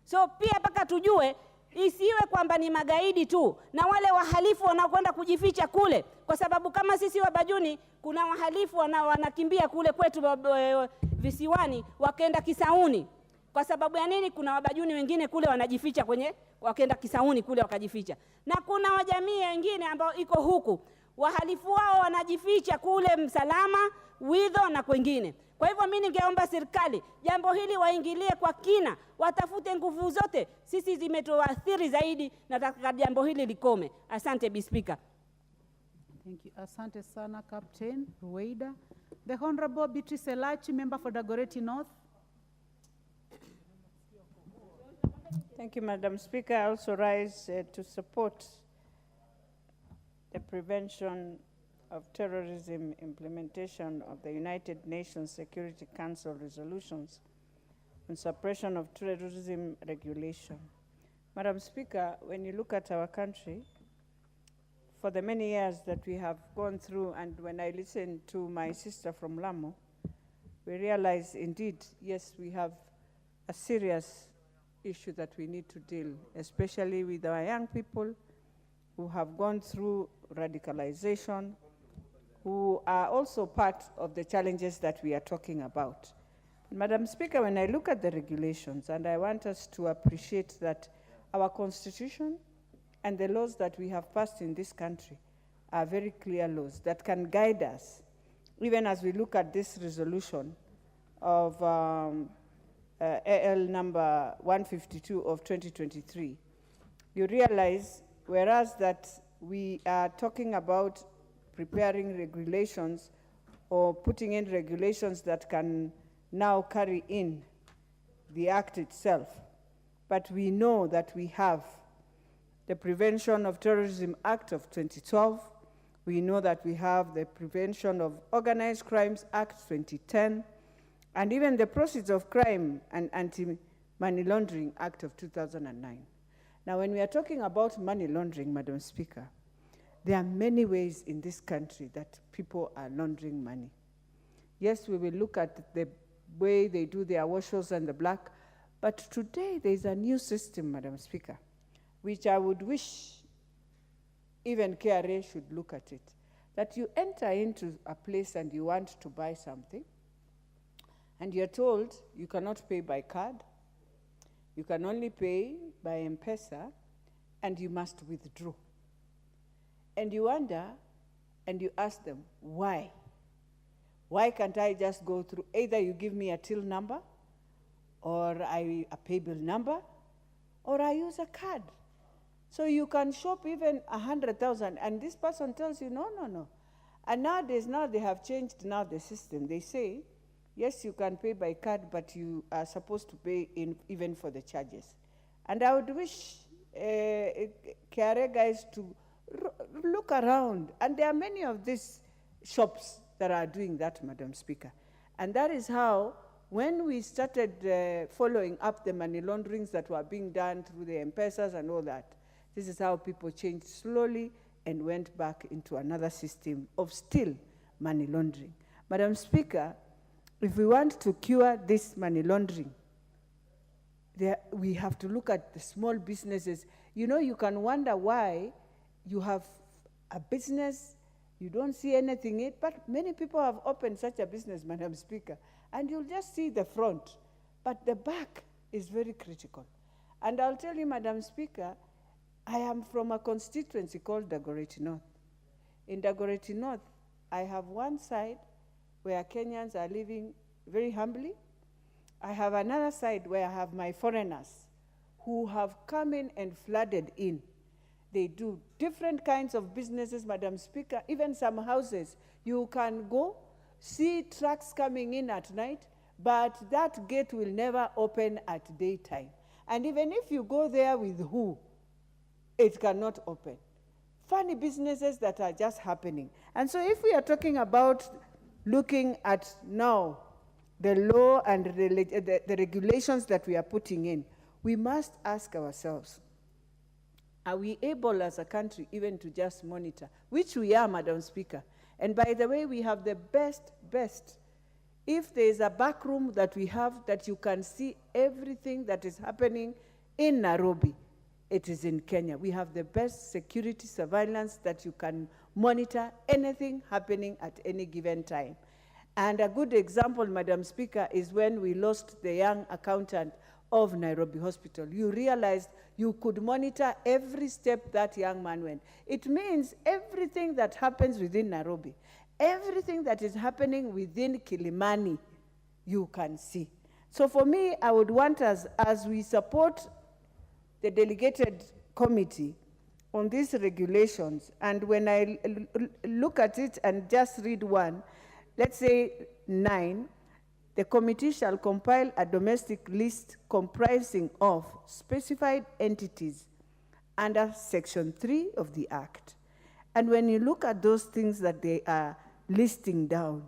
So pia paka tujue, isiwe kwamba ni magaidi tu na wale wahalifu wanakwenda kujificha kule, kwa sababu kama sisi Wabajuni kuna wahalifu wanakimbia kule kwetu visiwani wakaenda Kisauni. Kwa sababu ya nini? Kuna Wabajuni wengine kule wanajificha wakaenda Kisauni kule wakajificha, na kuna wajamii wengine ambao iko huku, wahalifu wao wanajificha kule Msalama, Widho na kwengine. Kwa hivyo mimi ningeomba serikali jambo hili waingilie kwa kina, watafute nguvu zote. Sisi zimetuathiri zaidi, nataka jambo hili likome. Asante Bi Speaker. Thank you. Asante sana Captain Ruweida. The Honorable Beatrice Elachi, member for Dagoretti North. Thank you, Madam Speaker. I also rise to support the prevention of terrorism implementation of the United Nations Security Council resolutions on suppression of terrorism regulation. Madam Speaker, when you look at our country, for the many years that we have gone through, and when I listen to my sister from Lamu, we realize indeed, yes, we have a serious issue that we need to deal, especially with our young people who have gone through radicalization, who are also part of the challenges that we are talking about. Madam Speaker, when I look at the regulations, and I want us to appreciate that our Constitution and the laws that we have passed in this country are very clear laws that can guide us, even as we look at this resolution of AL number 152 of 2023. You realize, whereas that we are talking about preparing regulations or putting in regulations that can now carry in the act itself, but we know that we have the Prevention of Terrorism Act of 2012. We know that we have the Prevention of Organized Crimes Act 2010, and even the Proceeds of Crime and Anti-Money Laundering Act of 2009. Now, when we are talking about money laundering, Madam Speaker, there are many ways in this country that people are laundering money. Yes, we will look at the way they do their washes and the black, but today there is a new system, Madam Speaker, which I would wish even KRA should look at it, that you enter into a place and you want to buy something, and you're told you cannot pay by card, you can only pay by M-Pesa, and you must withdraw. And you wonder, and you ask them, why? Why can't I just go through, either you give me a till number, or a pay bill number, or I use a card? So you can shop even 100,000, and this person tells you, no, no, no. And nowadays, now they have changed now the system. They say, yes, you can pay by card, but you are supposed to pay in even for the charges. And I would wish KRA guys to look around. And there are many of these shops that are doing that, Madam Speaker. And that is how, when we started following up the money launderings that were being done through the M-Pesas and all that, this is how people changed slowly and went back into another system of still money laundering. Madam Speaker, if we want to cure this money laundering, we have to look at the small businesses. You know, you can wonder why you have a business, you don't see anything in it, but many people have opened such a business, Madam Speaker, and you'll just see the front, but the back is very critical. And I'll tell you, Madam Speaker, I am from a constituency called Dagoretti North. In Dagoretti North, I have one side where Kenyans are living very humbly. I have another side where I have my foreigners who have come in and flooded in. They do different kinds of businesses, Madam Speaker, even some houses. You can go, see trucks coming in at night, but that gate will never open at daytime. And even if you go there with who, it cannot open. Funny businesses that are just happening. And so if we are talking about looking at now the law and the regulations that we are putting in, we must ask ourselves, are we able as a country even to just monitor? Which we are, Madam Speaker. And by the way, we have the best. If there is a back room that we have that you can see everything that is happening in Nairobi, it is in Kenya. We have the best security surveillance that you can monitor anything happening at any given time. And a good example, Madam Speaker, is when we lost the young accountant of Nairobi Hospital. You realized you could monitor every step that young man went. It means everything that happens within Nairobi, everything that is happening within Kilimani, you can see. So for me, I would want us, as we support the delegated committee on these regulations, and when I look at it and just read one, let's say 9, the committee shall compile a domestic list comprising of specified entities under Section 3 of the Act. And when you look at those things that they are listing down,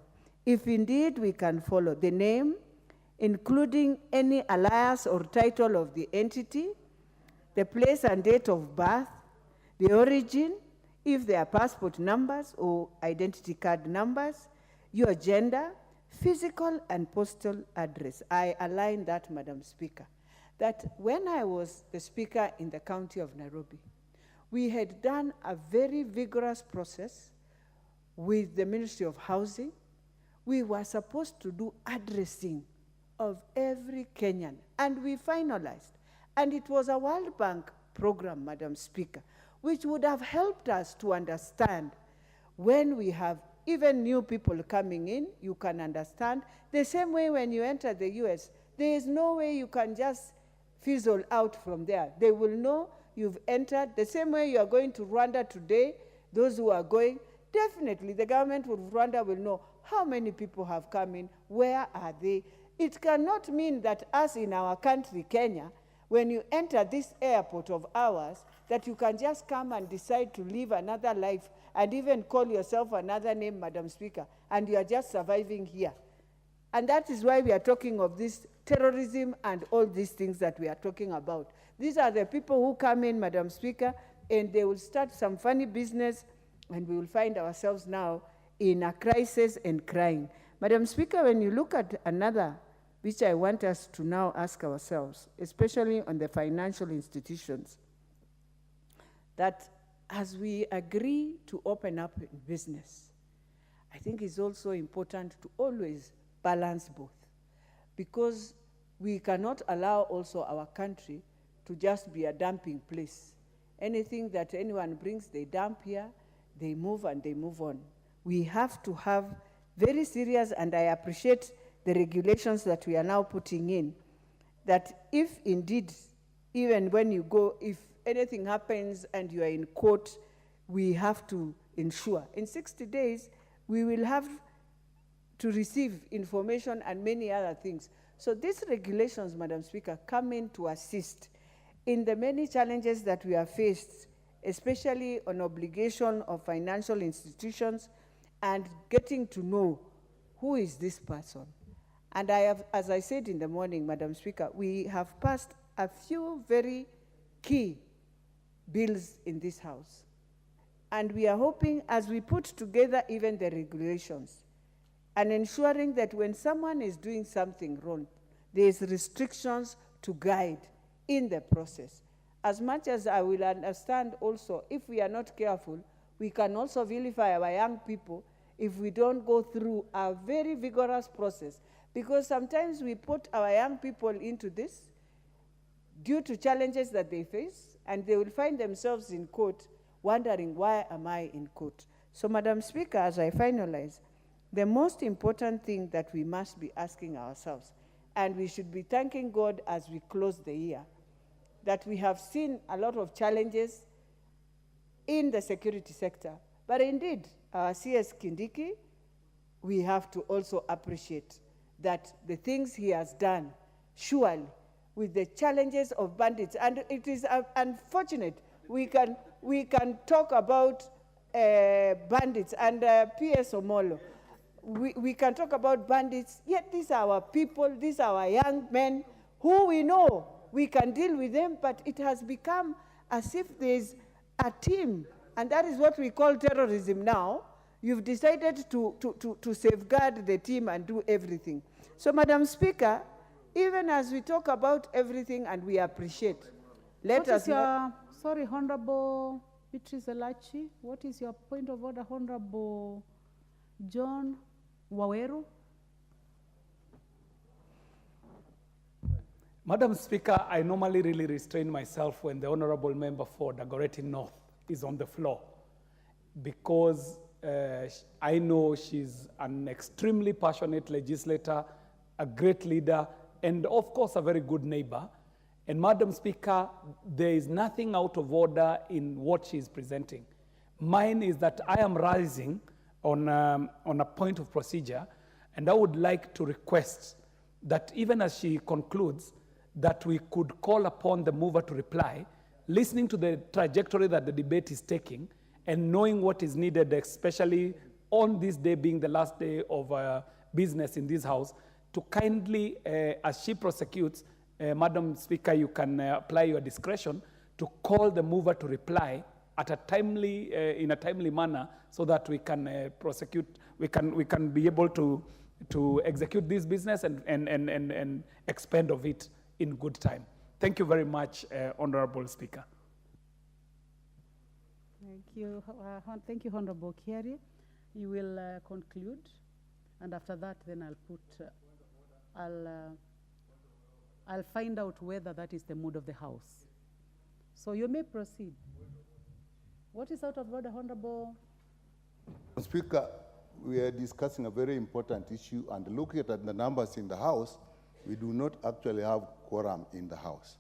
if indeed we can follow the name, including any alias or title of the entity, the place and date of birth, the origin, if they are passport numbers or identity card numbers, your gender, physical and postal address. I align that, Madam Speaker, that when I was the Speaker in the County of Nairobi, we had done a very vigorous process with the Ministry of Housing. We were supposed to do addressing of every Kenyan, and we finalized. And it was a World Bank program, Madam Speaker, which would have helped us to understand when we have even new people coming in, you can understand. The same way when you enter the US, there is no way you can just fizzle out from there. They will know you've entered. The same way you are going to Rwanda today, those who are going, definitely the government of Rwanda will know how many people have come in, where are they. It cannot mean that us in our country, Kenya, when you enter this airport of ours, that you can just come and decide to live another life and even call yourself another name, Madam Speaker, and you are just surviving here. And that is why we are talking of this terrorism and all these things that we are talking about. These are the people who come in, Madam Speaker, and they will start some funny business, and we will find ourselves now in a crisis and crying. Madam Speaker, when you look at another, which I want us to now ask ourselves, especially on the financial institutions, that as we agree to open up business, I think it's also important to always balance both, because we cannot allow also our country to just be a dumping place. Anything that anyone brings, they dump here, they move and they move on. We have to have very serious, and I appreciate the regulations that we are now putting in, that if indeed, even when you go, if anything happens and you are in court, we have to ensure in 60 days, we will have to receive information and many other things. So these regulations, Madam Speaker, come in to assist in the many challenges that we are faced, especially on obligation of financial institutions and getting to know who is this person. And I have, as I said in the morning, Madam Speaker, we have passed a few very key bills in this House. And we are hoping, as we put together even the regulations, and ensuring that when someone is doing something wrong, there is restrictions to guide in the process. As much as I will understand also, if we are not careful, we can also vilify our young people if we don't go through a very vigorous process. Because sometimes we put our young people into this due to challenges that they face, and they will find themselves in court wondering, why am I in court? So, Madam Speaker, as I finalize, the most important thing that we must be asking ourselves, and we should be thanking God as we close the year, that we have seen a lot of challenges in the security sector. But indeed, our CS Kindiki, we have to also appreciate that the things he has done, surely, with the challenges of bandits, and it is unfortunate, we can talk about bandits and PS Omolo. We can talk about bandits, yet these are our people, these are our young men who we know we can deal with them, but it has become as if there's a team, and that is what we call terrorism now. You've decided to safeguard the team and do everything. So, Madam Speaker, even as we talk about everything and we appreciate, let us not... Sorry, Honorable Beatrice Elachi, what is your point of order, Honorable John Waweru? Madam Speaker, I normally really restrain myself when the Honorable Member for Dagoretti North is on the floor, because I know she's an extremely passionate legislator, a great leader, and of course a very good neighbor. And Madam Speaker, there is nothing out of order in what she's presenting. Mine is that I am rising on a point of procedure, and I would like to request that even as she concludes, that we could call upon the mover to reply, listening to the trajectory that the debate is taking, and knowing what is needed, especially on this day being the last day of business in this House, to kindly, as she prosecutes, Madam Speaker, you can apply your discretion to call the mover to reply at a timely, in a timely manner, so that we can prosecute, we can be able to execute this business and expend of it in good time. Thank you very much, Honorable Speaker. Thank you, Honorable Kiari. You will conclude, and after that, then I'll find out whether that is the mood of the House. So you may proceed. What is out of order, Honorable? Speaker, we are discussing a very important issue, and looking at the numbers in the House, we do not actually have quorum in the House.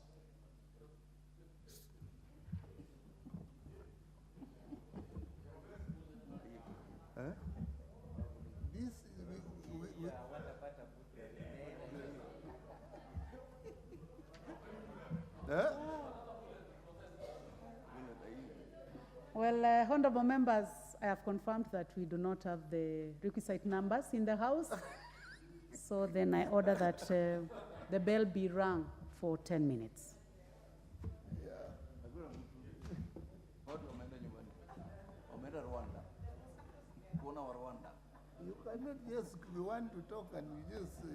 Well, honorable members, I have confirmed that we do not have the requisite numbers in the House. So then I order that the bell be rung for 10 minutes. You cannot just, we want to talk and you just say.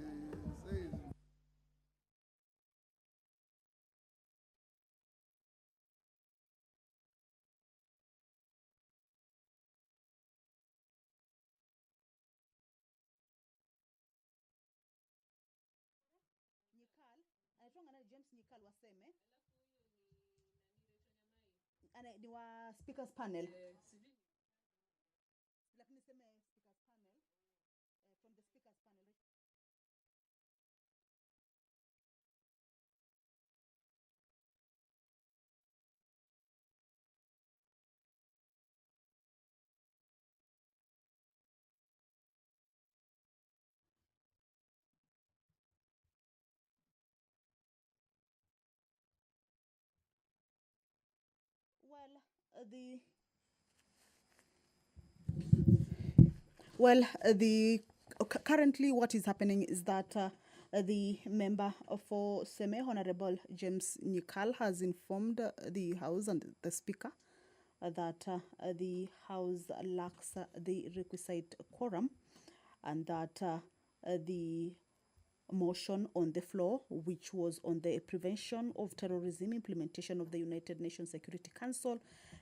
Ni wa speakers panel. Currently what is happening is that the member for Seme, Honorable James Nyikal, has informed the House and the Speaker that the House lacks the requisite quorum, and that the motion on the floor, which was on the prevention of terrorism, implementation of the United Nations Security Council,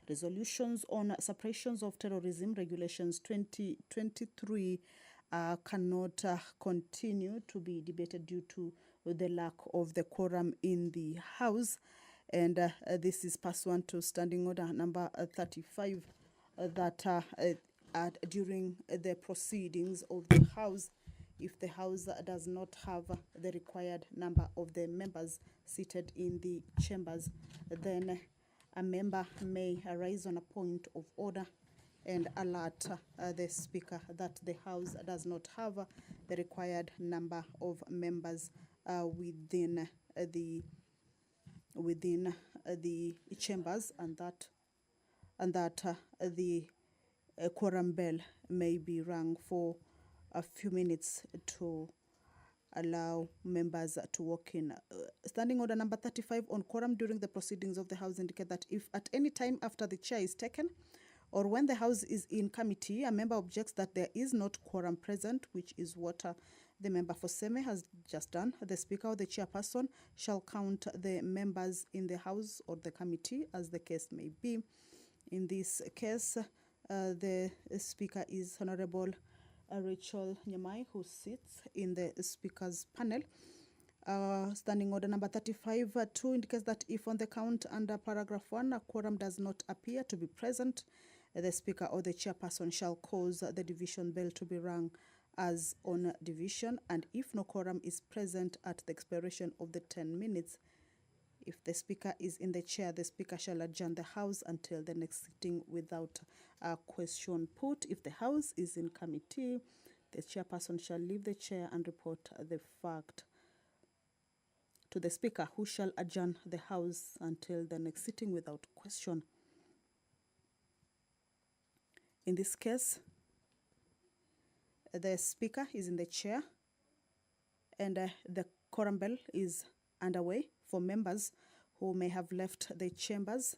resolutions on suppressions of terrorism, regulations 2023, cannot continue to be debated due to the lack of the quorum in the House. And this is pursuant to Standing Order number 35, that during the proceedings of the House, if the House does not have the required number of the members seated in the chambers, then a member may arise on a point of order and alert the Speaker that the House does not have the required number of members within the chambers, and that the quorum bell may be rung for a few minutes to allow members to walk in. Standing Order number 35 on quorum during the proceedings of the House indicate that if at any time after the chair is taken or when the House is in committee, a member objects that there is not quorum present, which is what the member for Seme has just done, the Speaker or the chairperson shall count the members in the House or the committee as the case may be. In this case, the Speaker is Honorable Rachel Nyamai, who sits in the Speaker's panel. Standing Order number 35(2) indicates that if on the count under paragraph 1 a quorum does not appear to be present, the Speaker or the chairperson shall cause the division bell to be rung as on division, and if no quorum is present at the expiration of the 10 minutes, if the Speaker is in the chair, the Speaker shall adjourn the House until the next sitting without a question put. If the House is in committee, the chairperson shall leave the chair and report the fact to the Speaker, who shall adjourn the House until the next sitting without question. In this case, the Speaker is in the chair, and the quorum bell is underway for members who may have left the chambers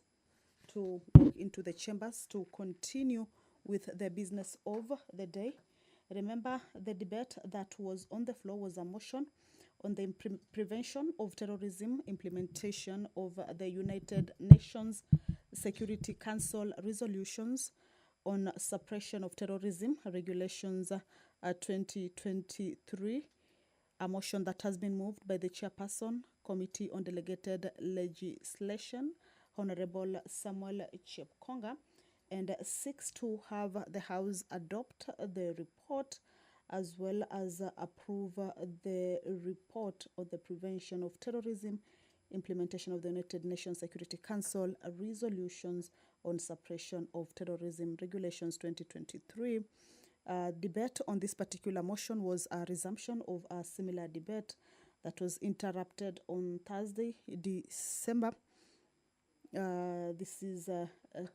to walk into the chambers to continue with the business of the day. Remember, the debate that was on the floor was a motion on the prevention of terrorism, implementation of the United Nations Security Council resolutions on suppression of terrorism, regulations 2023, a motion that has been moved by the chairperson, Committee on Delegated Legislation, Honorable Samuel Chepkonga, and seeks to have the House adopt the report as well as approve the report on the prevention of terrorism, implementation of the United Nations Security Council resolutions on suppression of terrorism, regulations 2023. Debate on this particular motion was a resumption of a similar debate that was interrupted on Thursday, December. This is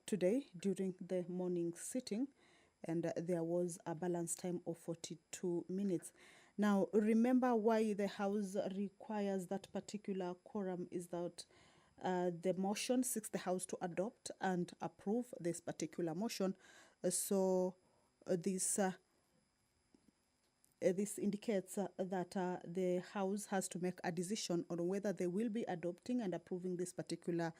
today during the morning sitting, and there was a balance time of 42 minutes. Now, remember why the House requires that particular quorum is that the motion seeks the House to adopt and approve this particular motion. This indicates that the House has to make a decision on whether they will be adopting and approving this particular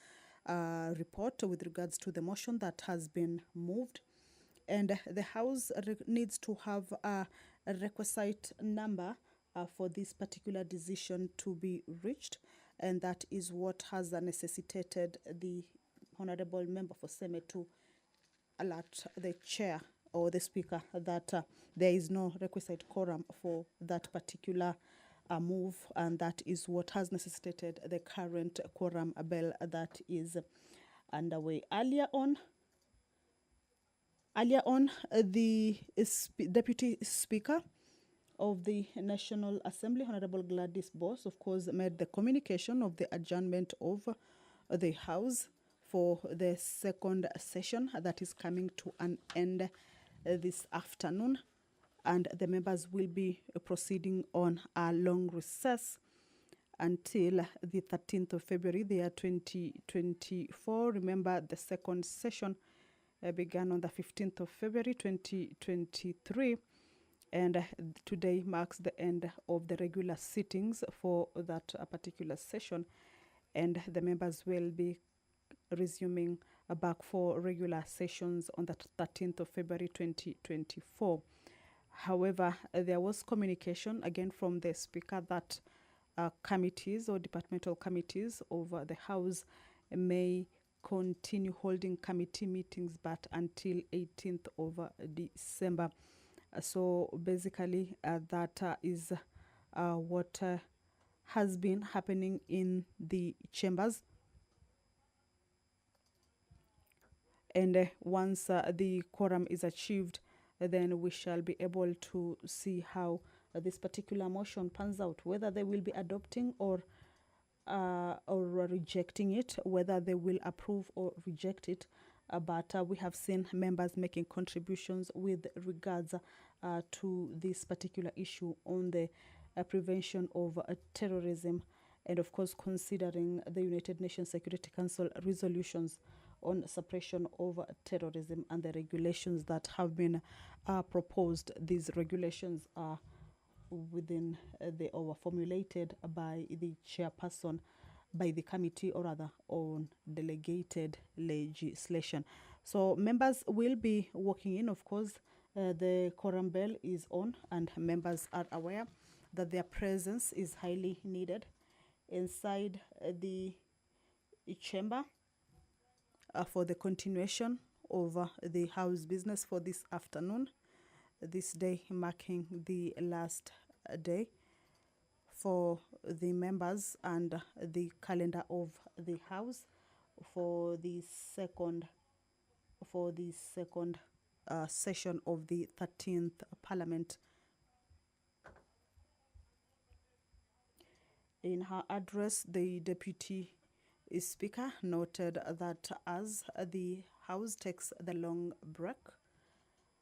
report with regards to the motion that has been moved. And the House needs to have a requisite number for this particular decision to be reached, and that is what has necessitated the Honorable Member for Seme to alert the chair or the speaker that there is no requisite quorum for that particular move, and that is what has necessitated the current quorum bell that is underway. Earlier on, the Deputy Speaker of the National Assembly, Honorable Gladys Boss, of course, made the communication of the adjournment of the House for the second session that is coming to an end this afternoon, and the members will be proceeding on a long recess until the 13th of February, the year 2024. Remember, the second session began on the 15th of February 2023, and today marks the end of the regular sittings for that particular session, and the members will be resuming back for regular sessions on the 13th of February 2024. However, there was communication again from the Speaker that committees or departmental committees of the House may continue holding committee meetings, but until 18th of December. So basically, that is what has been happening in the chambers. And once the quorum is achieved, then we shall be able to see how this particular motion pans out, whether they will be adopting or rejecting it, whether they will approve or reject it. But we have seen members making contributions with regards to this particular issue on the prevention of terrorism, and of course considering the United Nations Security Council resolutions on suppression of terrorism and the regulations that have been proposed. These regulations are within or were formulated by the chairperson, by the committee, or rather on delegated legislation. So members will be walking in. Of course, the quorum bell is on, and members are aware that their presence is highly needed inside the chamber for the continuation of the House business for this afternoon, this day marking the last day for the members and the calendar of the House for the second session of the 13th Parliament. In her address, the Deputy Speaker noted that as the House takes the long break,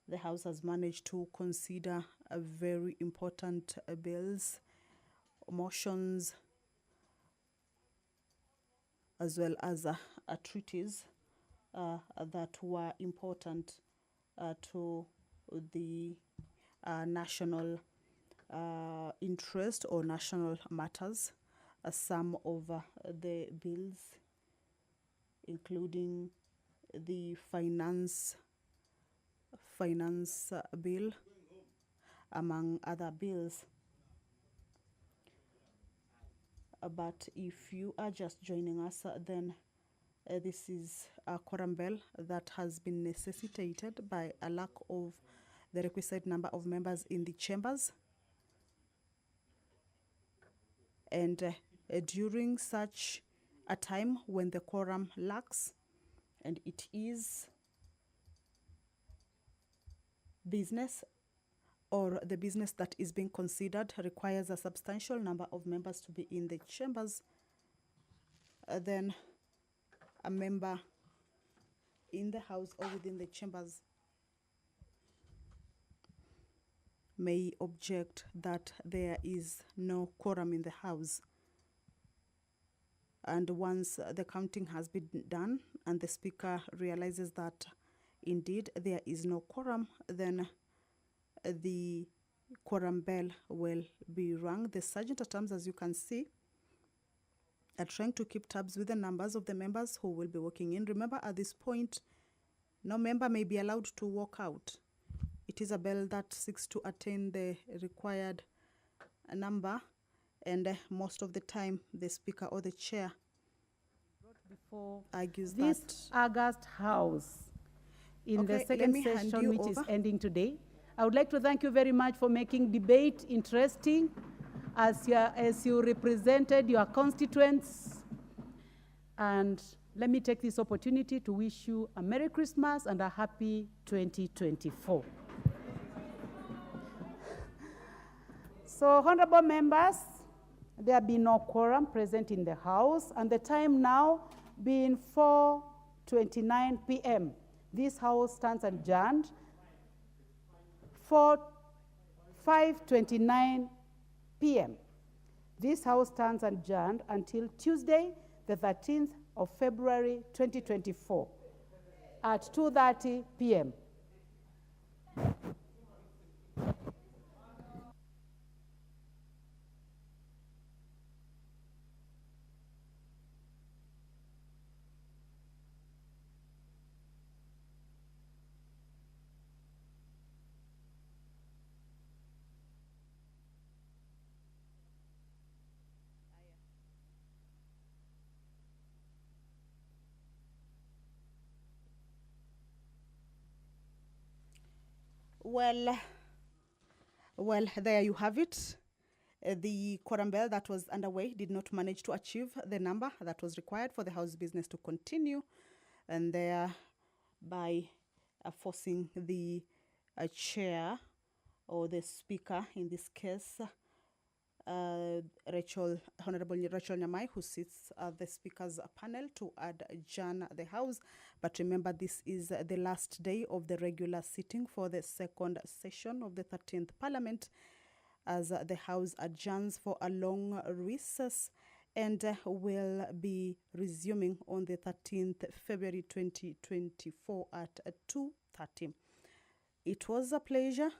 the House has managed to consider a very important bills, motions, as well as treaties that were important to the national interest or national matters. Some of the bills, including the finance bill, among other bills. But if you are just joining us, then this is a quorum bell that has been necessitated by a lack of the requisite number of members in the chambers. And during such a time when the quorum lacks, and it is business, or the business that is being considered requires a substantial number of members to be in the chambers, then a member in the House or within the chambers may object that there is no quorum in the House. And once the counting has been done and the Speaker realizes that indeed there is no quorum, then the quorum bell will be rung. The sergeant at arms, as you can see, are trying to keep tabs with the numbers of the members who will be walking in. Remember, at this point, no member may be allowed to walk out. It is a bell that seeks to attain the required number, and most of the time the Speaker or the Chair argues this that August House in the Okay, let second me hand session, you which is over. ending today. I would like to thank you very much for making debate interesting as you represented your constituents. And let me take this opportunity to wish you a Merry Christmas and a happy 2024. So, honorable members, there be no quorum present in the House, and the time now being 4:29 p.m. This House stands adjourned for 5:29 p.m. This House stands adjourned until Tuesday, the 13th of February 2024 at 2:30 p.m. Well, there you have it. The quorum bell that was underway did not manage to achieve the number that was required for the House business to continue, and thereby forcing the chair or the Speaker, in this case, Honorable Rachel Nyamai, who sits at the Speaker's panel, to adjourn the House. But remember, this is the last day of the regular sitting for the second session of the 13th Parliament, as the House adjourns for a long recess and will be resuming on the 13th February 2024 at 2:30. It was a pleasure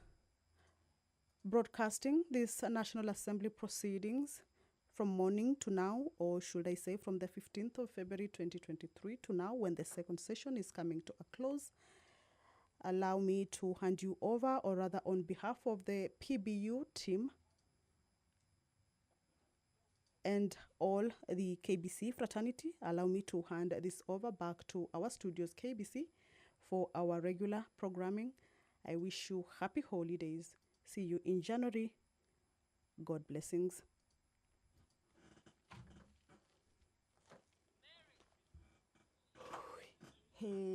broadcasting these National Assembly proceedings from morning to now, or should I say from the 15th of February 2023 to now, when the second session is coming to a close. Allow me to hand you over, or rather on behalf of the PBU team and all the KBC fraternity, allow me to hand this over back to our studios KBC for our regular programming. I wish you happy holidays. See you in January. God blessings. Hey.